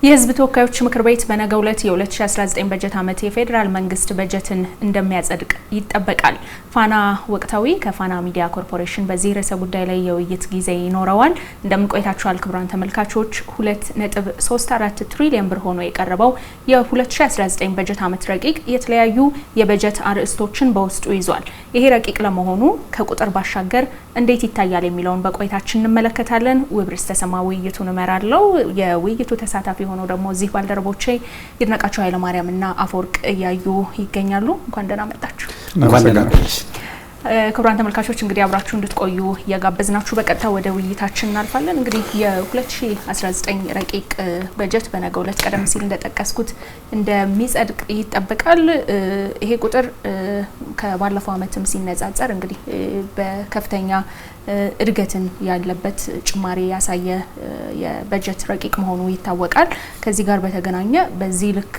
የህዝብ ተወካዮች ምክር ቤት በነገው ዕለት የ2019 በጀት ዓመት የፌደራል መንግስት በጀትን እንደሚያጸድቅ ይጠበቃል። ፋና ወቅታዊ ከፋና ሚዲያ ኮርፖሬሽን በዚህ ርዕሰ ጉዳይ ላይ የውይይት ጊዜ ይኖረዋል። እንደምን ቆይታችኋል ክቡራን ተመልካቾች? 2.34 ትሪሊዮን ብር ሆኖ የቀረበው የ2019 በጀት ዓመት ረቂቅ የተለያዩ የበጀት አርዕስቶችን በውስጡ ይዟል። ይሄ ረቂቅ ለመሆኑ ከቁጥር ባሻገር እንዴት ይታያል የሚለውን በቆይታችን እንመለከታለን። ውብርስ ተሰማ ውይይቱን እመራለሁ። የውይይቱ ተሳታፊ ሆነው ደግሞ እዚህ ባልደረቦቼ ይድነቃቸው ኃይለ ማርያም እና አፈወርቅ እያዩ ይገኛሉ። እንኳን ደህና መጣችሁ። እንኳን ደህና ቆያችሁ። ክቡራን ተመልካቾች እንግዲህ አብራችሁ እንድትቆዩ እያጋበዝናችሁ በቀጥታ ወደ ውይይታችን እናልፋለን። እንግዲህ የ2019 ረቂቅ በጀት በነገው ዕለት ቀደም ሲል እንደጠቀስኩት እንደሚጸድቅ ይጠበቃል። ይሄ ቁጥር ከባለፈው ዓመትም ሲነጻጸር እንግዲህ በከፍተኛ እድገትን ያለበት ጭማሪ ያሳየ የበጀት ረቂቅ መሆኑ ይታወቃል። ከዚህ ጋር በተገናኘ በዚህ ልክ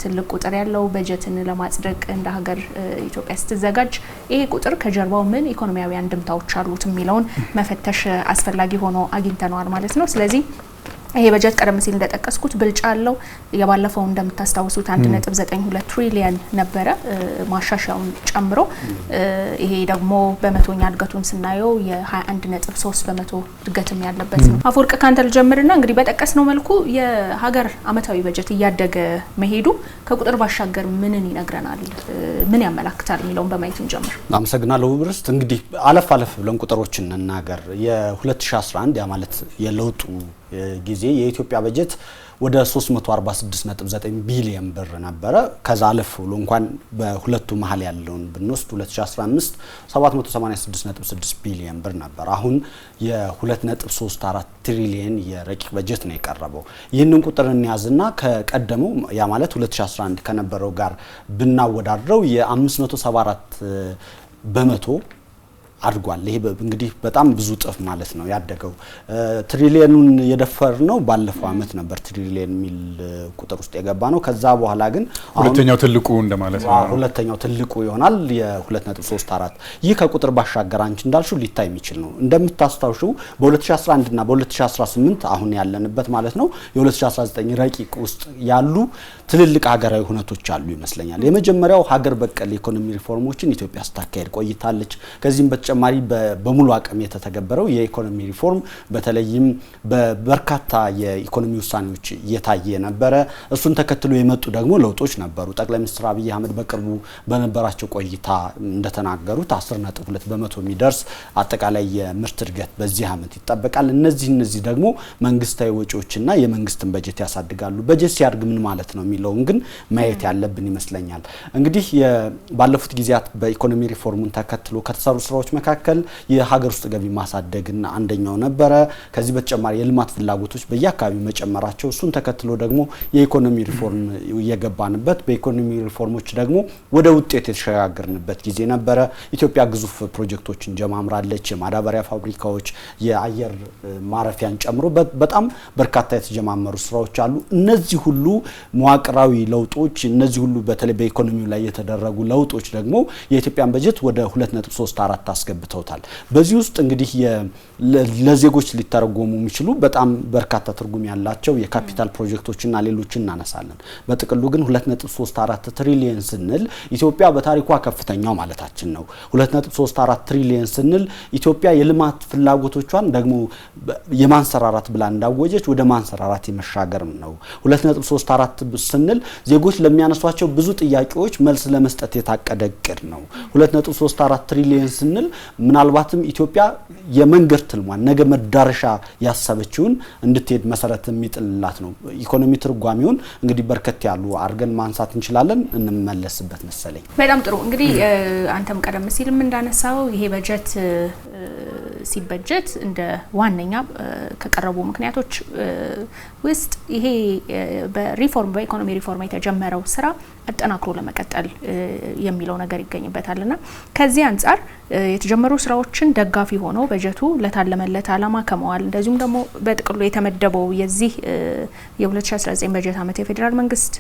ትልቅ ቁጥር ያለው በጀትን ለማጽደቅ እንደ ሀገር ኢትዮጵያ ስትዘጋጅ ይሄ ቁጥር ከጀርባው ምን ኢኮኖሚያዊ አንድምታዎች አሉት የሚለውን መፈተሽ አስፈላጊ ሆኖ አግኝተነዋል ማለት ነው። ስለዚህ ይሄ በጀት ቀደም ሲል እንደጠቀስኩት ብልጫ አለው። የባለፈው እንደምታስታውሱት 1.92 ትሪሊዮን ነበረ ማሻሻያውን ጨምሮ። ይሄ ደግሞ በመቶኛ እድገቱን ስናየው የ21.3 በመቶ እድገትም ያለበት ነው። አፈወርቅ ካንተ ልጀምርና እንግዲህ በጠቀስነው መልኩ የሀገር አመታዊ በጀት እያደገ መሄዱ ከቁጥር ባሻገር ምንን ይነግረናል፣ ምን ያመላክታል የሚለውን በማየት እንጀምር። አመሰግናለሁ ብርስ። እንግዲህ አለፍ ብለን ቁጥሮችን እንናገር። የ2011 ያ ማለት የለውጡ ጊዜ የኢትዮጵያ በጀት ወደ 346.9 ቢሊዮን ብር ነበረ። ከዛ አለፍ ብሎ እንኳን በሁለቱ መሀል ያለውን ብንወስድ 2015 786.6 ቢሊዮን ብር ነበር። አሁን የ2.34 ትሪሊዮን የረቂቅ በጀት ነው የቀረበው። ይህንን ቁጥር እንያዝና ከቀደመው ያ ማለት 2011 ከነበረው ጋር ብናወዳድረው የ574 በመቶ አድጓል። ይሄ እንግዲህ በጣም ብዙ ጥፍ ማለት ነው ያደገው። ትሪሊየኑን የደፈር ነው ባለፈው አመት ነበር ትሪሊየን ሚል ቁጥር ውስጥ የገባ ነው። ከዛ በኋላ ግን ሁለተኛው ትልቁ እንደማለት ነው። ሁለተኛው ትልቁ ይሆናል የ2.34። ይህ ከቁጥር ባሻገር አንቺ እንዳልሽው ሊታይ የሚችል ነው። እንደምታስታውሹ በ2011 እና በ2018 አሁን ያለንበት ማለት ነው የ2019 ረቂቅ ውስጥ ያሉ ትልልቅ ሀገራዊ ሁነቶች አሉ ይመስለኛል። የመጀመሪያው ሀገር በቀል ኢኮኖሚ ሪፎርሞችን ኢትዮጵያ ስታካሄድ ቆይታለች። ከዚህም በተጨማሪ በሙሉ አቅም የተተገበረው የኢኮኖሚ ሪፎርም በተለይም በበርካታ የኢኮኖሚ ውሳኔዎች እየታየ ነበረ። እሱን ተከትሎ የመጡ ደግሞ ለውጦች ነበሩ። ጠቅላይ ሚኒስትር አብይ አህመድ በቅርቡ በነበራቸው ቆይታ እንደተናገሩት 10.2 በመቶ የሚደርስ አጠቃላይ የምርት እድገት በዚህ አመት ይጠበቃል። እነዚህ ደግሞ መንግስታዊ ወጪዎችና የመንግስትን በጀት ያሳድጋሉ። በጀት ሲያድግ ምን ማለት ነው የሚለውን ግን ማየት ያለብን ይመስለኛል። እንግዲህ ባለፉት ጊዜያት በኢኮኖሚ ሪፎርሙን ተከትሎ ከተሰሩ ስራዎች መካከል የሀገር ውስጥ ገቢ ማሳደግና አንደኛው ነበረ። ከዚህ በተጨማሪ የልማት ፍላጎቶች በየአካባቢው መጨመራቸው፣ እሱን ተከትሎ ደግሞ የኢኮኖሚ ሪፎርም እየገባንበት በኢኮኖሚ ሪፎርሞች ደግሞ ወደ ውጤት የተሸጋገርንበት ጊዜ ነበረ። ኢትዮጵያ ግዙፍ ፕሮጀክቶችን ጀማምራለች። የማዳበሪያ ፋብሪካዎች፣ የአየር ማረፊያን ጨምሮ በጣም በርካታ የተጀማመሩ ስራዎች አሉ። እነዚህ ሁሉ መዋቅራዊ ለውጦች፣ እነዚህ ሁሉ በተለይ በኢኮኖሚው ላይ የተደረጉ ለውጦች ደግሞ የኢትዮጵያን በጀት ወደ 2.34 አስገብተውታል። በዚህ ውስጥ እንግዲህ ለዜጎች ሊተረጎሙ የሚችሉ በጣም በርካታ ትርጉም ያላቸው የካፒታል ፕሮጀክቶችና ሌሎችን እናነሳለን። በጥቅሉ ግን 2.34 ትሪሊየን ስንል ኢትዮጵያ በታሪኳ ከፍተኛው ማለታችን ነው። 2.34 ትሪሊየን ስንል ኢትዮጵያ የልማት ፍላጎቶቿን ደግሞ የማንሰራራት ብላ እንዳወጀች ወደ ማንሰራራት የመሻገርም ነው። 2.34 ስንል ዜጎች ለሚያነሷቸው ብዙ ጥያቄዎች መልስ ለመስጠት የታቀደ እቅድ ነው። 2.34 ትሪሊየን ስንል ምናልባትም ኢትዮጵያ የመንገድ ትልሟን ነገ መዳረሻ ያሰበችውን እንድትሄድ መሰረት የሚጥልላት ነው። ኢኮኖሚ ትርጓሜውን እንግዲህ በርከት ያሉ አርገን ማንሳት እንችላለን። እንመለስበት መሰለኝ። በጣም ጥሩ። እንግዲህ አንተም ቀደም ሲልም እንዳነሳው ይሄ በጀት ሲበጀት እንደ ዋነኛ ከቀረቡ ምክንያቶች ውስጥ ይሄ በኢኮኖሚ ሪፎርም የተጀመረው ስራ አጠናክሮ ለመቀጠል የሚለው ነገር ይገኝበታልና ከዚህ አንጻር የተጀመሩ ስራዎችን ደጋፊ ሆነው በጀቱ ለታለመለት አላማ ከመዋል እንደዚሁም ደግሞ በጥቅሉ የተመደበው የዚህ የ2019 በጀት ዓመት የፌደራል መንግስት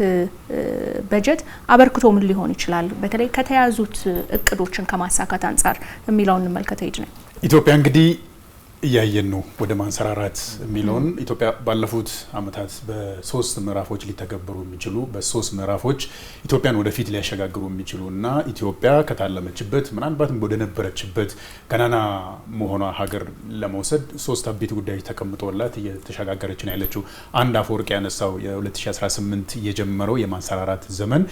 በጀት አበርክቶ ምን ሊሆን ይችላል፣ በተለይ ከተያዙት እቅዶችን ከማሳካት አንጻር የሚለውን እንመልከተው። ይድነኝ ኢትዮጵያ እንግዲህ እያየን ነው ወደ ማንሰራራት የሚለውን ኢትዮጵያ ባለፉት አመታት በሶስት ምዕራፎች ሊተገበሩ የሚችሉ በሶስት ምዕራፎች ኢትዮጵያን ወደፊት ሊያሸጋግሩ የሚችሉና ኢትዮጵያ ከታለመችበት ምናልባትም ወደ ነበረችበት ገናና መሆኗ ሀገር ለመውሰድ ሶስት አበይት ጉዳዮች ተቀምጦላት እየተሸጋገረች ነው ያለችው። አንድ አፈወርቅ ያነሳው የ2018 የጀመረው የማንሰራራት ዘመን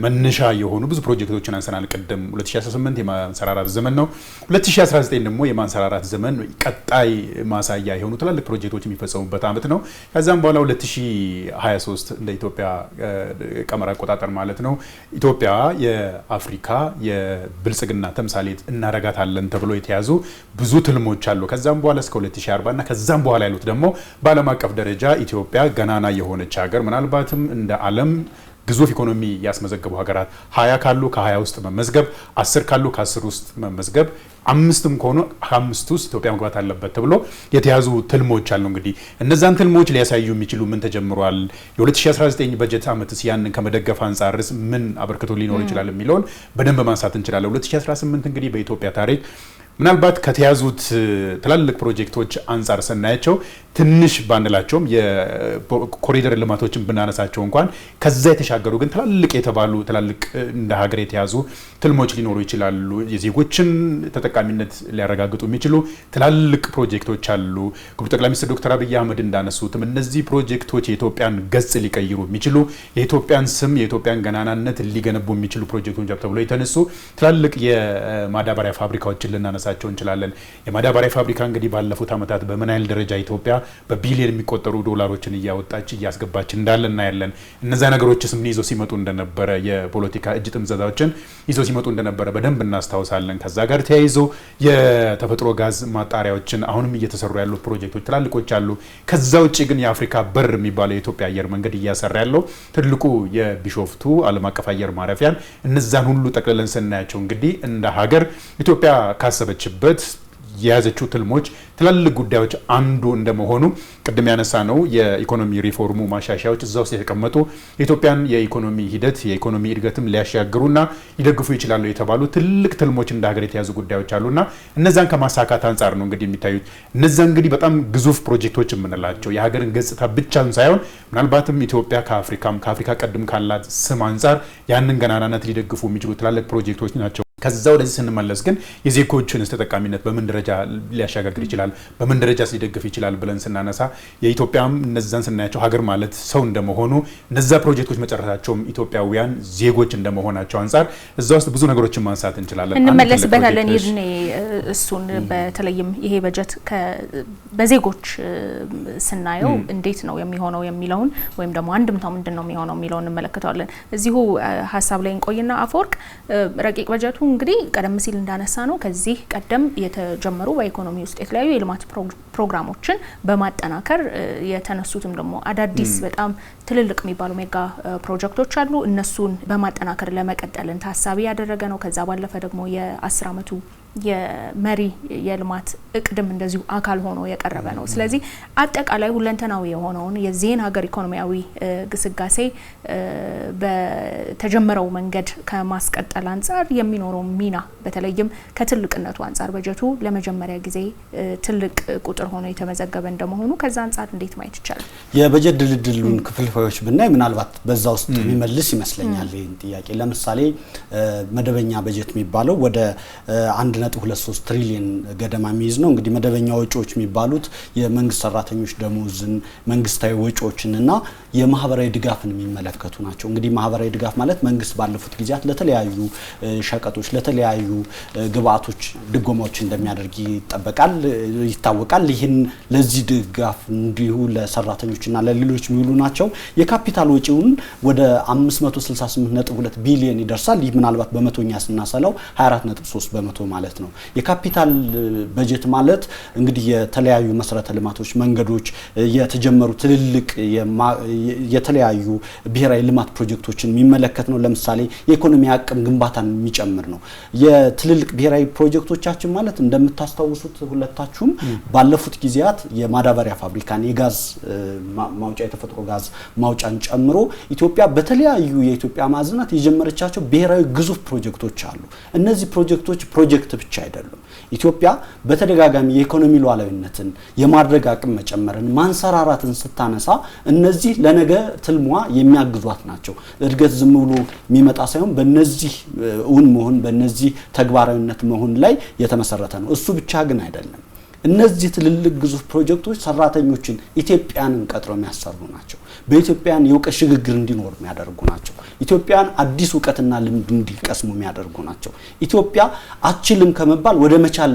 መነሻ የሆኑ ብዙ ፕሮጀክቶችን አንሰናል። ቀደም 2018 የማንሰራራት ዘመን ነው። 2019 ደግሞ የማንሰራራት ዘመን ጣይ ማሳያ የሆኑ ትላልቅ ፕሮጀክቶች የሚፈጸሙበት አመት ነው። ከዛም በኋላ 2023 እንደ ኢትዮጵያ ቀመር አቆጣጠር ማለት ነው ኢትዮጵያ የአፍሪካ የብልጽግና ተምሳሌት እናረጋታለን ተብሎ የተያዙ ብዙ ትልሞች አሉ። ከዛም በኋላ እስከ 2040 እና ከዛም በኋላ ያሉት ደግሞ በዓለም አቀፍ ደረጃ ኢትዮጵያ ገናና የሆነች ሀገር ምናልባትም እንደ ዓለም ግዙፍ ኢኮኖሚ ያስመዘገቡ ሀገራት 20 ካሉ ከ20 ውስጥ መመዝገብ፣ 10 ካሉ ከ10 ውስጥ መመዝገብ፣ 5ም ከሆኑ 5 ውስጥ ኢትዮጵያ መግባት አለበት ተብሎ የተያዙ ትልሞች አሉ። እንግዲህ እነዛን ትልሞች ሊያሳዩ የሚችሉ ምን ተጀምሯል፣ የ2019 በጀት ዓመትስ ያንን ከመደገፍ አንጻርስ ምን አበርክቶ ሊኖር ይችላል የሚለውን በደንብ ማንሳት እንችላለን። 2018 እንግዲህ በኢትዮጵያ ታሪክ ምናልባት ከተያዙት ትላልቅ ፕሮጀክቶች አንጻር ስናያቸው ትንሽ ባንላቸውም የኮሪደር ልማቶችን ብናነሳቸው እንኳን ከዛ የተሻገሩ ግን ትላልቅ የተባሉ ትላልቅ እንደ ሀገር የተያዙ ትልሞች ሊኖሩ ይችላሉ። የዜጎችን ተጠቃሚነት ሊያረጋግጡ የሚችሉ ትላልቅ ፕሮጀክቶች አሉ። ክቡር ጠቅላይ ሚኒስትር ዶክተር አብይ አህመድ እንዳነሱትም እነዚህ ፕሮጀክቶች የኢትዮጵያን ገጽ ሊቀይሩ የሚችሉ የኢትዮጵያን ስም የኢትዮጵያን ገናናነት ሊገነቡ የሚችሉ ፕሮጀክቶች ተብሎ የተነሱ ትላልቅ የማዳበሪያ ፋብሪካዎችን ልናነሳቸው እንችላለን። የማዳበሪያ ፋብሪካ እንግዲህ ባለፉት አመታት በምን ያህል ደረጃ ኢትዮጵያ በቢሊዮን የሚቆጠሩ ዶላሮችን እያወጣች እያስገባች እንዳለ እናያለን። እነዛ ነገሮችስ ምን ይዘው ሲመጡ እንደነበረ የፖለቲካ እጅ ጥምዘዛዎችን ይዘው ሲመጡ እንደነበረ በደንብ እናስታውሳለን። ከዛ ጋር ተያይዞ የተፈጥሮ ጋዝ ማጣሪያዎችን አሁንም እየተሰሩ ያሉት ፕሮጀክቶች ትላልቆች አሉ። ከዛ ውጪ ግን የአፍሪካ በር የሚባለው የኢትዮጵያ አየር መንገድ እያሰራ ያለው ትልቁ የቢሾፍቱ ዓለም አቀፍ አየር ማረፊያን እነዛን ሁሉ ጠቅልለን ስናያቸው እንግዲህ እንደ ሀገር ኢትዮጵያ ካሰበችበት የያዘችው ትልሞች ትላልቅ ጉዳዮች አንዱ እንደመሆኑ ቅድም ያነሳ ነው የኢኮኖሚ ሪፎርሙ ማሻሻያዎች እዛ ውስጥ የተቀመጡ የኢትዮጵያን የኢኮኖሚ ሂደት የኢኮኖሚ እድገትም ሊያሻግሩና ሊደግፉ ይችላሉ የተባሉ ትልቅ ትልሞች እንደ ሀገር የተያዙ ጉዳዮች አሉና እነዛን ከማሳካት አንጻር ነው እንግዲህ የሚታዩት። እነዛ እንግዲህ በጣም ግዙፍ ፕሮጀክቶች የምንላቸው የሀገርን ገጽታ ብቻም ሳይሆን ምናልባትም ኢትዮጵያ ከአፍሪካ ቀድም ካላት ስም አንጻር ያንን ገናናነት ሊደግፉ የሚችሉ ትላልቅ ፕሮጀክቶች ናቸው። ከዛ ወደዚህ ስንመለስ ግን የዜጎችን ተጠቃሚነት በምን ደረጃ ሊያሻጋግር ይችላል፣ በምን ደረጃ ሊደግፍ ይችላል ብለን ስናነሳ የኢትዮጵያም እነዛን ስናያቸው ሀገር ማለት ሰው እንደመሆኑ እነዛ ፕሮጀክቶች መጨረሻቸውም ኢትዮጵያውያን ዜጎች እንደመሆናቸው አንጻር እዛ ውስጥ ብዙ ነገሮችን ማንሳት እንችላለን። እንመለስበታለን። ይሄን እሱን በተለይም ይሄ በጀት በዜጎች ስናየው እንዴት ነው የሚሆነው የሚለውን ወይም ደግሞ አንድምታው ምንድነው የሚሆነው የሚለውን እንመለከታለን። እዚሁ ሀሳብ ላይ እንቆይና አፈወርቅ ረቂቅ በጀቱ እንግዲህ ቀደም ሲል እንዳነሳ ነው ከዚህ ቀደም የተጀመሩ በኢኮኖሚ ውስጥ የተለያዩ የልማት ፕሮግራሞችን በማጠናከር የተነሱትም ደግሞ አዳዲስ በጣም ትልልቅ የሚባሉ ሜጋ ፕሮጀክቶች አሉ። እነሱን በማጠናከር ለመቀጠልን ታሳቢ ያደረገ ነው። ከዛ ባለፈ ደግሞ የ10 አመቱ የመሪ የልማት እቅድም እንደዚሁ አካል ሆኖ የቀረበ ነው። ስለዚህ አጠቃላይ ሁለንተናዊ የሆነውን የዚህን ሀገር ኢኮኖሚያዊ ግስጋሴ በተጀመረው መንገድ ከማስቀጠል አንጻር የሚኖረው ሚና በተለይም ከትልቅነቱ አንጻር በጀቱ ለመጀመሪያ ጊዜ ትልቅ ቁጥር ሆኖ የተመዘገበ እንደመሆኑ ከዛ አንጻር እንዴት ማየት ይቻላል? የበጀት ድልድሉን ክፍልፋዮች ብናይ ምናልባት በዛ ውስጥ የሚመልስ ይመስለኛል ይህን ጥያቄ። ለምሳሌ መደበኛ በጀት የሚባለው ወደ 1.23 ትሪሊዮን ገደማ የሚይዝ ነው። እንግዲህ መደበኛ ወጪዎች የሚባሉት የመንግስት ሰራተኞች ደሞዝን፣ መንግስታዊ ወጪዎችንና የማህበራዊ ድጋፍን የሚመለከቱ ናቸው። እንግዲህ ማህበራዊ ድጋፍ ማለት መንግስት ባለፉት ጊዜያት ለተለያዩ ሸቀጦች ለተለያዩ ግብአቶች ድጎማዎች እንደሚያደርግ ይታወቃል። ይህን ለዚህ ድጋፍ እንዲሁ ለሰራተኞችና ለሌሎች የሚውሉ ናቸው። የካፒታል ወጪውን ወደ 568.2 ቢሊዮን ይደርሳል። ይህ ምናልባት በመቶኛ ስናሰላው 24.3 በመቶ ማለት ነው። የካፒታል በጀት ማለት እንግዲህ የተለያዩ መሰረተ ልማቶች፣ መንገዶች፣ የተጀመሩ ትልልቅ የተለያዩ ብሔራዊ ልማት ፕሮጀክቶችን የሚመለከት ነው። ለምሳሌ የኢኮኖሚ አቅም ግንባታን የሚጨምር ነው። የትልልቅ ብሔራዊ ፕሮጀክቶቻችን ማለት እንደምታስታውሱት ሁለታችሁም ባለፉት ጊዜያት የማዳበሪያ ፋብሪካን፣ የጋዝ ማውጫ፣ የተፈጥሮ ጋዝ ማውጫን ጨምሮ ኢትዮጵያ በተለያዩ የኢትዮጵያ ማዕዘናት የጀመረቻቸው ብሔራዊ ግዙፍ ፕሮጀክቶች አሉ። እነዚህ ፕሮጀክት ብቻ አይደሉም። ኢትዮጵያ በተደጋጋሚ የኢኮኖሚ ሉዓላዊነትን የማድረግ አቅም መጨመርን ማንሰራራትን ስታነሳ እነዚህ ለነገ ትልሟ የሚያግዟት ናቸው። እድገት ዝም ብሎ የሚመጣ ሳይሆን በእነዚህ እውን መሆን በእነዚህ ተግባራዊነት መሆን ላይ የተመሰረተ ነው። እሱ ብቻ ግን አይደለም። እነዚህ ትልልቅ ግዙፍ ፕሮጀክቶች ሰራተኞችን ኢትዮጵያንን ቀጥሮ የሚያሰሩ ናቸው። በኢትዮጵያን የእውቀት ሽግግር እንዲኖር የሚያደርጉ ናቸው። ኢትዮጵያን አዲስ እውቀትና ልምድ እንዲቀስሙ የሚያደርጉ ናቸው። ኢትዮጵያ አችልም ከመባል ወደ መቻል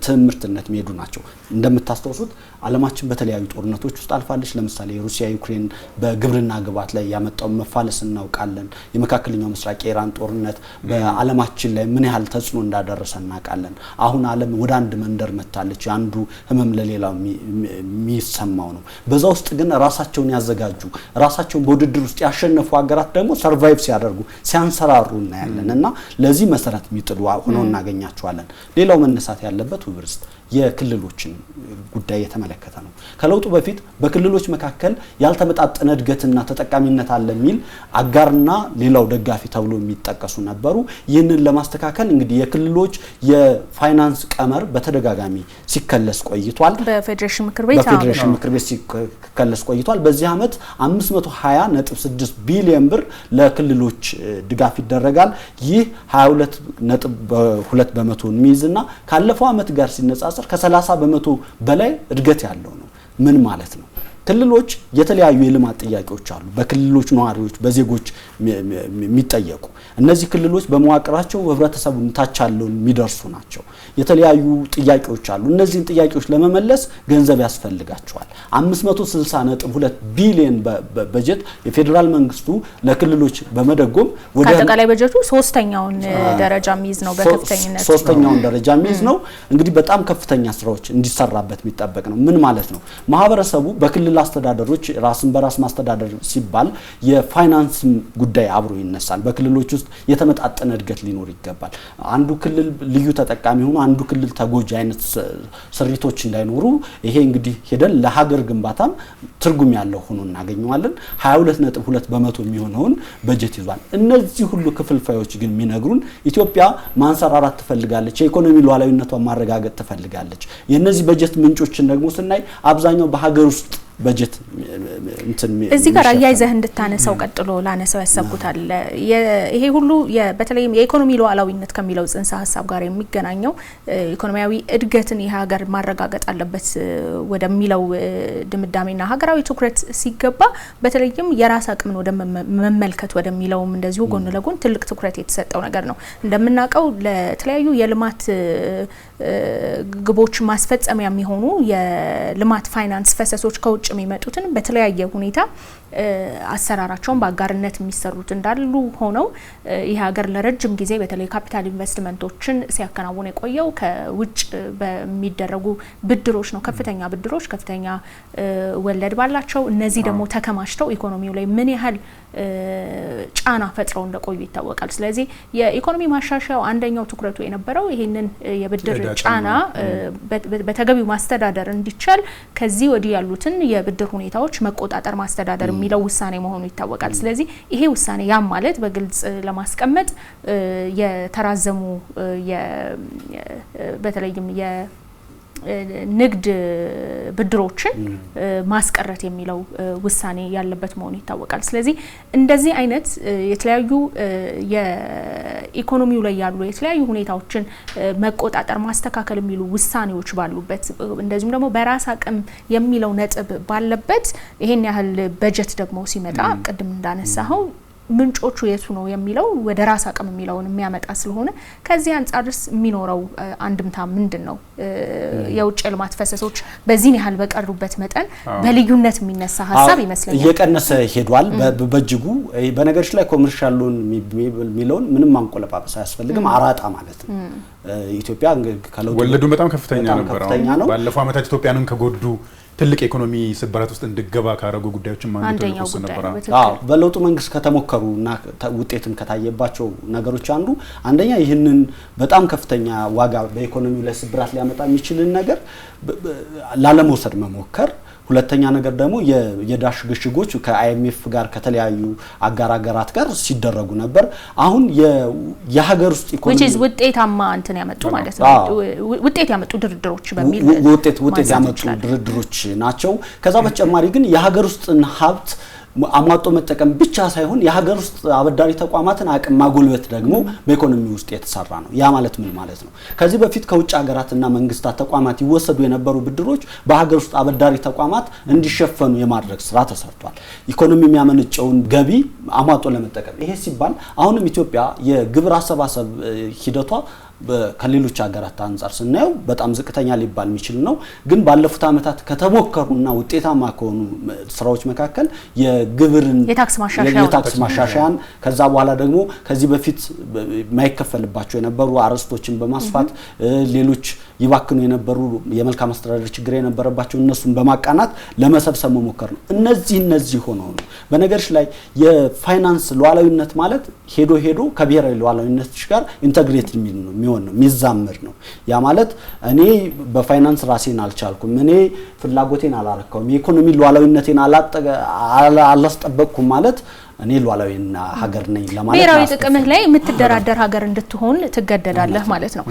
ትምህርትነት የሚሄዱ ናቸው። እንደምታስተውሱት ዓለማችን በተለያዩ ጦርነቶች ውስጥ አልፋለች። ለምሳሌ የሩሲያ ዩክሬን በግብርና ግብዓት ላይ ያመጣው መፋለስ እናውቃለን። የመካከለኛው ምስራቅ የኢራን ጦርነት በዓለማችን ላይ ምን ያህል ተጽዕኖ እንዳደረሰ እናውቃለን። አሁን ዓለም ወደ አንድ መንደር መታለች። አንዱ ህመም ለሌላው የሚሰማው ነው። በዛ ውስጥ ግን ራሳቸውን ያዘጋጁ ራሳቸውን በውድድር ውስጥ ያሸነፉ ሀገራት ደግሞ ሰርቫይቭ ሲያደርጉ ሲያንሰራሩ እናያለን እና ለዚህ መሰረት የሚጥሉ ሆነው እናገኛቸዋለን። ሌላው መነሳት ያለበት ውብርስት የክልሎችን ጉዳይ የተመለከተ ነው። ከለውጡ በፊት በክልሎች መካከል ያልተመጣጠነ እድገትና ተጠቃሚነት አለ የሚል አጋርና ሌላው ደጋፊ ተብሎ የሚጠቀሱ ነበሩ። ይህንን ለማስተካከል እንግዲህ የክልሎች የፋይናንስ ቀመር በተደጋጋሚ ሲከለስ ቆይቷል። በፌዴሬሽን ምክር ቤት ሲከለስ ቆይቷል። በዚህ ዓመት 520.6 ቢሊዮን ብር ለክልሎች ድጋፍ ይደረጋል። ይህ 22.2 በመቶ የሚይዝና ካለፈው ዓመት ጋር ሲነጻጸር ከ30 በመቶ በላይ እድገት ያለው ነው። ምን ማለት ነው? ክልሎች የተለያዩ የልማት ጥያቄዎች አሉ። በክልሎች ነዋሪዎች በዜጎች የሚጠየቁ እነዚህ ክልሎች በመዋቅራቸው ህብረተሰቡን ታች ያለውን የሚደርሱ ናቸው። የተለያዩ ጥያቄዎች አሉ። እነዚህን ጥያቄዎች ለመመለስ ገንዘብ ያስፈልጋቸዋል። 560.2 ቢሊዮን በጀት የፌዴራል መንግስቱ ለክልሎች በመደጎም ወደ አጠቃላይ በጀቱ ሶስተኛውን ደረጃ የሚይዝ ነው። በከፍተኛነት ሶስተኛውን ደረጃ የሚይዝ ነው። እንግዲህ በጣም ከፍተኛ ስራዎች እንዲሰራበት የሚጠበቅ ነው። ምን ማለት ነው? ማህበረሰቡ በክልል አስተዳደሮች ራስን በራስ ማስተዳደር ሲባል የፋይናንስ ጉዳይ አብሮ ይነሳል። በክልሎች ውስጥ የተመጣጠነ እድገት ሊኖር ይገባል። አንዱ ክልል ልዩ ተጠቃሚ ሆኖ አንዱ ክልል ተጎጂ አይነት ስሪቶች እንዳይኖሩ ይሄ እንግዲህ ሄደን ለሀገር ግንባታም ትርጉም ያለው ሆኖ እናገኘዋለን። 22.2 በመቶ የሚሆነውን በጀት ይዟል። እነዚህ ሁሉ ክፍልፋዮች ግን የሚነግሩን ኢትዮጵያ ማንሰራራት ትፈልጋለች፣ የኢኮኖሚ ሉዓላዊነቷን ማረጋገጥ ትፈልጋለች። የነዚህ በጀት ምንጮችን ደግሞ ስናይ አብዛኛው በሀገር ውስጥ በጀት እዚህ ጋር አያይዘህ እንድታነሳው ቀጥሎ ላነሳው ያሰብኩታል። ይሄ ሁሉ በተለይም የኢኮኖሚ ሉዓላዊነት ከሚለው ጽንሰ ሀሳብ ጋር የሚገናኘው ኢኮኖሚያዊ እድገትን የሀገር ማረጋገጥ አለበት ወደሚለው ድምዳሜና ሀገራዊ ትኩረት ሲገባ በተለይም የራስ አቅምን ወደ መመልከት ወደሚለውም እንደዚሁ ጎን ለጎን ትልቅ ትኩረት የተሰጠው ነገር ነው። እንደምናውቀው ለተለያዩ የልማት ግቦች ማስፈጸሚያ የሚሆኑ የልማት ፋይናንስ ፈሰሶች ከውጭ የሚመጡትን በተለያየ ሁኔታ አሰራራቸውን በአጋርነት የሚሰሩት እንዳሉ ሆነው ይህ ሀገር ለረጅም ጊዜ በተለይ ካፒታል ኢንቨስትመንቶችን ሲያከናውን የቆየው ከውጭ በሚደረጉ ብድሮች ነው። ከፍተኛ ብድሮች ከፍተኛ ወለድ ባላቸው እነዚህ ደግሞ ተከማችተው ኢኮኖሚው ላይ ምን ያህል ጫና ፈጥረው እንደቆዩ ይታወቃል። ስለዚህ የኢኮኖሚ ማሻሻያው አንደኛው ትኩረቱ የነበረው ይሄንን የብድር ጫና በተገቢው ማስተዳደር እንዲቻል ከዚህ ወዲህ ያሉትን የብድር ሁኔታዎች መቆጣጠር ማስተዳደር የሚለው ውሳኔ መሆኑ ይታወቃል። ስለዚህ ይሄ ውሳኔ ያም ማለት በግልጽ ለማስቀመጥ የተራዘሙ በተለይም ንግድ ብድሮችን ማስቀረት የሚለው ውሳኔ ያለበት መሆኑ ይታወቃል። ስለዚህ እንደዚህ አይነት የተለያዩ የኢኮኖሚው ላይ ያሉ የተለያዩ ሁኔታዎችን መቆጣጠር ማስተካከል የሚሉ ውሳኔዎች ባሉበት እንደዚሁም ደግሞ በራስ አቅም የሚለው ነጥብ ባለበት ይሄን ያህል በጀት ደግሞ ሲመጣ ቅድም እንዳነሳኸው ምንጮቹ የቱ ነው የሚለው ወደ ራስ አቅም የሚለውን የሚያመጣ ስለሆነ ከዚህ አንጻርስ የሚኖረው አንድምታ ምንድን ነው? የውጭ ልማት ፈሰሶች በዚህ ያህል በቀሩበት መጠን በልዩነት የሚነሳ ሀሳብ ይመስለኛል እየቀነሰ ሄዷል በእጅጉ። በነገሮች ላይ ኮመርሻል ሎን የሚለውን ምንም ማንቆለጳጳስ አያስፈልግም። አራጣ ማለት ነው። ኢትዮጵያ ከለውጡ ወለዱ በጣም ከፍተኛ ነበር። ባለፈው ዓመታት ኢትዮጵያንም ከጎዱ ትልቅ ኢኮኖሚ ስብራት ውስጥ እንድገባ ካረጉ ጉዳዮችም አንዱ ነበር። በለውጡ መንግስት ከተሞከሩና ውጤትም ከታየባቸው ነገሮች አንደኛ ይህንን በጣም ከፍተኛ ዋጋ በኢኮኖሚው ላይ ስብራት ሊያመጣ የሚችልን ነገር ላለመውሰድ መሞከር፣ ሁለተኛ ነገር ደግሞ የዳሽ ግሽጎች ከአይኤምኤፍ ጋር ከተለያዩ አጋር ሀገራት ጋር ሲደረጉ ነበር። አሁን የሀገር ውስጥ ኢኮኖሚ ውጤታማ እንትን ያመጡ ማለት ነው። ውጤት ያመጡ ድርድሮች በሚል ውጤት ያመጡ ድርድሮች ናቸው። ከዛ በተጨማሪ ግን የሀገር ውስጥን ሀብት አሟጦ መጠቀም ብቻ ሳይሆን የሀገር ውስጥ አበዳሪ ተቋማትን አቅም ማጎልበት ደግሞ በኢኮኖሚ ውስጥ የተሰራ ነው። ያ ማለት ምን ማለት ነው? ከዚህ በፊት ከውጭ ሀገራትና መንግስታት ተቋማት ይወሰዱ የነበሩ ብድሮች በሀገር ውስጥ አበዳሪ ተቋማት እንዲሸፈኑ የማድረግ ስራ ተሰርቷል። ኢኮኖሚ የሚያመነጨውን ገቢ አሟጦ ለመጠቀም ይሄ ሲባል አሁንም ኢትዮጵያ የግብር አሰባሰብ ሂደቷ ከሌሎች ሀገራት አንፃር ስናየው በጣም ዝቅተኛ ሊባል የሚችል ነው። ግን ባለፉት አመታት ከተሞከሩና ውጤታማ ከሆኑ ስራዎች መካከል የግብርን የታክስ ማሻሻያን ከዛ በኋላ ደግሞ ከዚህ በፊት የማይከፈልባቸው የነበሩ አርዕስቶችን በማስፋት ሌሎች ይባክኑ የነበሩ የመልካም አስተዳደር ችግር የነበረባቸው እነሱን በማቃናት ለመሰብሰብ መሞከር ነው። እነዚህ ሆነው ነው። በነገርሽ ላይ የፋይናንስ ሉዓላዊነት ማለት ሄዶ ከብሔራዊ ሉዓላዊነት ጋር ኢንተግሬት የሚሆን ነው የሚዛመር ነው። ያ ማለት እኔ በፋይናንስ ራሴን አልቻልኩም፣ እኔ ፍላጎቴን አላረካውም፣ የኢኮኖሚ ሉዓላዊነቴን አላስጠበቅኩም ማለት እኔ ሉዓላዊና ሀገር ነኝ ለማለት ነው። ብሔራዊ ጥቅምህ ላይ የምትደራደር ሀገር እንድትሆን ትገደዳለህ ማለት ነው።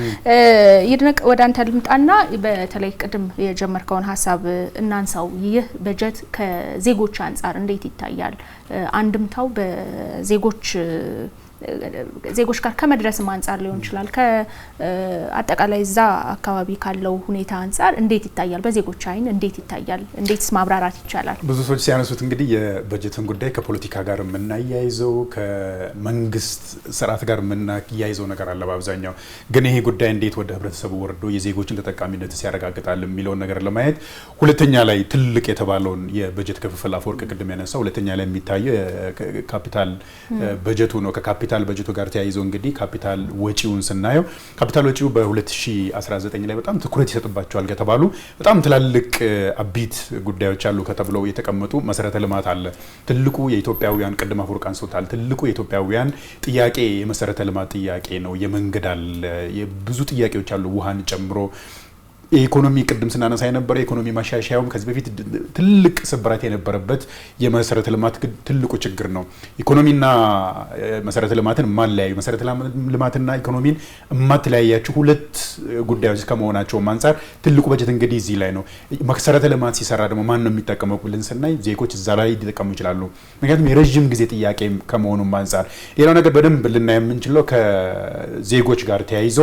ይድነቅ ወደ አንተ ልምጣና በተለይ ቅድም የጀመርከውን ሀሳብ እናንሳው። ይህ በጀት ከዜጎች አንፃር እንዴት ይታያል? አንድምታው ዜጎች ጋር ከመድረስም አንፃር ሊሆን ይችላል። ከአጠቃላይ እዛ አካባቢ ካለው ሁኔታ አንፃር እንዴት ይታያል? በዜጎች አይን እንዴት ይታያል? እንዴትስ ማብራራት ይቻላል? ብዙ ሰዎች ሲያነሱት እንግዲህ የበጀትን ጉዳይ ከፖለቲካ ጋር የምናያይዘው ከመንግስት ስርዓት ጋር የምናያይዘው ነገር አለ በአብዛኛው። ግን ይሄ ጉዳይ እንዴት ወደ ህብረተሰቡ ወርዶ የዜጎችን ተጠቃሚነት ሲያረጋግጣል የሚለውን ነገር ለማየት ሁለተኛ ላይ ትልቅ የተባለውን የበጀት ክፍፍል አፈወርቅ ቅድም ያነሳው ሁለተኛ ላይ የሚታየው ካፒታል በጀቱ ነው። ከካፒታል በጀቱ ጋር ተያይዞ እንግዲህ ካፒታል ወጪውን ስናየው ካፒታል ወጪው በ2019 ላይ በጣም ትኩረት ይሰጥባቸዋል ከተባሉ በጣም ትላልቅ አቢት ጉዳዮች አሉ ከተብለው የተቀመጡ መሰረተ ልማት አለ። ትልቁ የኢትዮጵያውያን ቅድም አፈወርቅ አንስቶታል። ትልቁ የኢትዮጵያውያን ጥያቄ የመሰረተ ልማት ጥያቄ ነው። የመንገድ አለ፣ ብዙ ጥያቄዎች አሉ ውሃን ጨምሮ። የኢኮኖሚ ቅድም ስናነሳ የነበረ የኢኮኖሚ ማሻሻያውም ከዚህ በፊት ትልቅ ስብራት የነበረበት የመሰረተ ልማት ትልቁ ችግር ነው። ኢኮኖሚና መሰረተ ልማትን ማለያዩ መሰረተ ልማትና ኢኮኖሚን ማትለያያቸው ሁለት ጉዳዮች ከመሆናቸው አንፃር ትልቁ በጀት እንግዲህ እዚህ ላይ ነው። መሰረተ ልማት ሲሰራ ደግሞ ማን ነው የሚጠቀመው ብለን ስናይ ዜጎች እዛ ላይ ሊጠቀሙ ይችላሉ። ምክንያቱም የረጅም ጊዜ ጥያቄ ከመሆኑም አንፃር ሌላው ነገር በደንብ ልናይ የምንችለው ከዜጎች ጋር ተያይዞ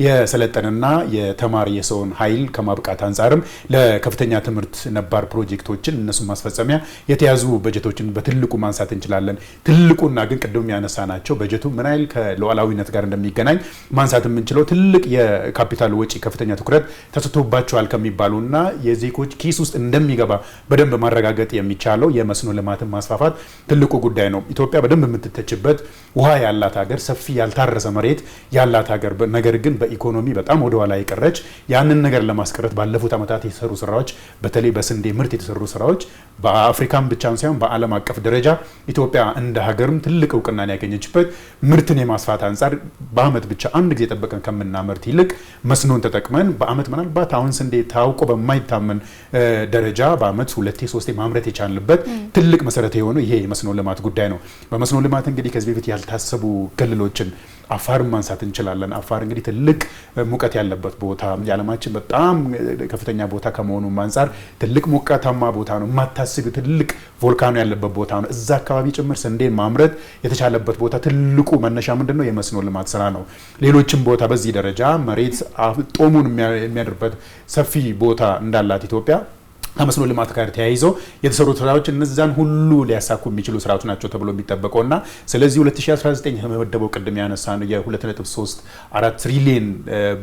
የሰለጠነና የተማሪ የሰውን ኃይል ከማብቃት አንፃርም ለከፍተኛ ትምህርት ነባር ፕሮጀክቶችን እነሱ ማስፈጸሚያ የተያዙ በጀቶችን በትልቁ ማንሳት እንችላለን። ትልቁና ግን ቅድም ያነሳናቸው በጀቱ ምን ያህል ከሉዓላዊነት ጋር እንደሚገናኝ ማንሳት የምንችለው ትልቅ የካፒታል ወጪ ከፍተኛ ትኩረት ተሰጥቶባቸዋል ከሚባሉና የዜጎች ኪስ ውስጥ እንደሚገባ በደንብ ማረጋገጥ የሚቻለው የመስኖ ልማትን ማስፋፋት ትልቁ ጉዳይ ነው። ኢትዮጵያ በደንብ የምትተችበት ውሃ ያላት ሀገር፣ ሰፊ ያልታረሰ መሬት ያላት ሀገር፣ ነገር ግን በኢኮኖሚ በጣም ወደ ኋላ የቀረች ያንን ነገር ለማስቀረት ባለፉት አመታት የተሰሩ ስራዎች በተለይ በስንዴ ምርት የተሰሩ ስራዎች በአፍሪካም ብቻ ሳይሆን በዓለም አቀፍ ደረጃ ኢትዮጵያ እንደ ሀገርም ትልቅ እውቅናን ያገኘችበት ምርትን የማስፋት አንፃር በአመት ብቻ አንድ ጊዜ ጠበቀን ከምናመርት ይልቅ መስኖን ተጠቅመን በአመት ምናልባት አሁን ስንዴ ታውቆ በማይታመን ደረጃ በአመት 2-3 ማምረት የቻልንበት ትልቅ መሰረት የሆነው ይሄ የመስኖ ልማት ጉዳይ ነው። በመስኖ ልማት እንግዲህ ከዚህ በፊት ያልታሰቡ ክልሎችን አፋርን ማንሳት እንችላለን። አፋር እንግዲህ ትልቅ ሙቀት ያለበት ቦታ የዓለማችን በጣም ከፍተኛ ቦታ ከመሆኑ አንፃር ትልቅ ሞቃታማ ቦታ ነው። የማታስቢው ትልቅ ቮልካኖ ያለበት ቦታ ነው። እዛ አካባቢ ጭምር ስንዴን ማምረት የተቻለበት ቦታ ትልቁ መነሻ ምንድነው? የመስኖ ልማት ስራ ነው። ሌሎችም ቦታ በዚህ ደረጃ መሬት ጦሙን የሚያድርበት ሰፊ ቦታ እንዳላት ኢትዮጵያ ከመስኖ ልማት ጋር ተያይዘው የተሰሩ ስራዎች እነዛን ሁሉ ሊያሳኩ የሚችሉ ስራዎች ናቸው ተብሎ የሚጠበቀውና ስለዚህ 2019 የመደበው ቅድም ያነሳነው የ2.34 ትሪሊየን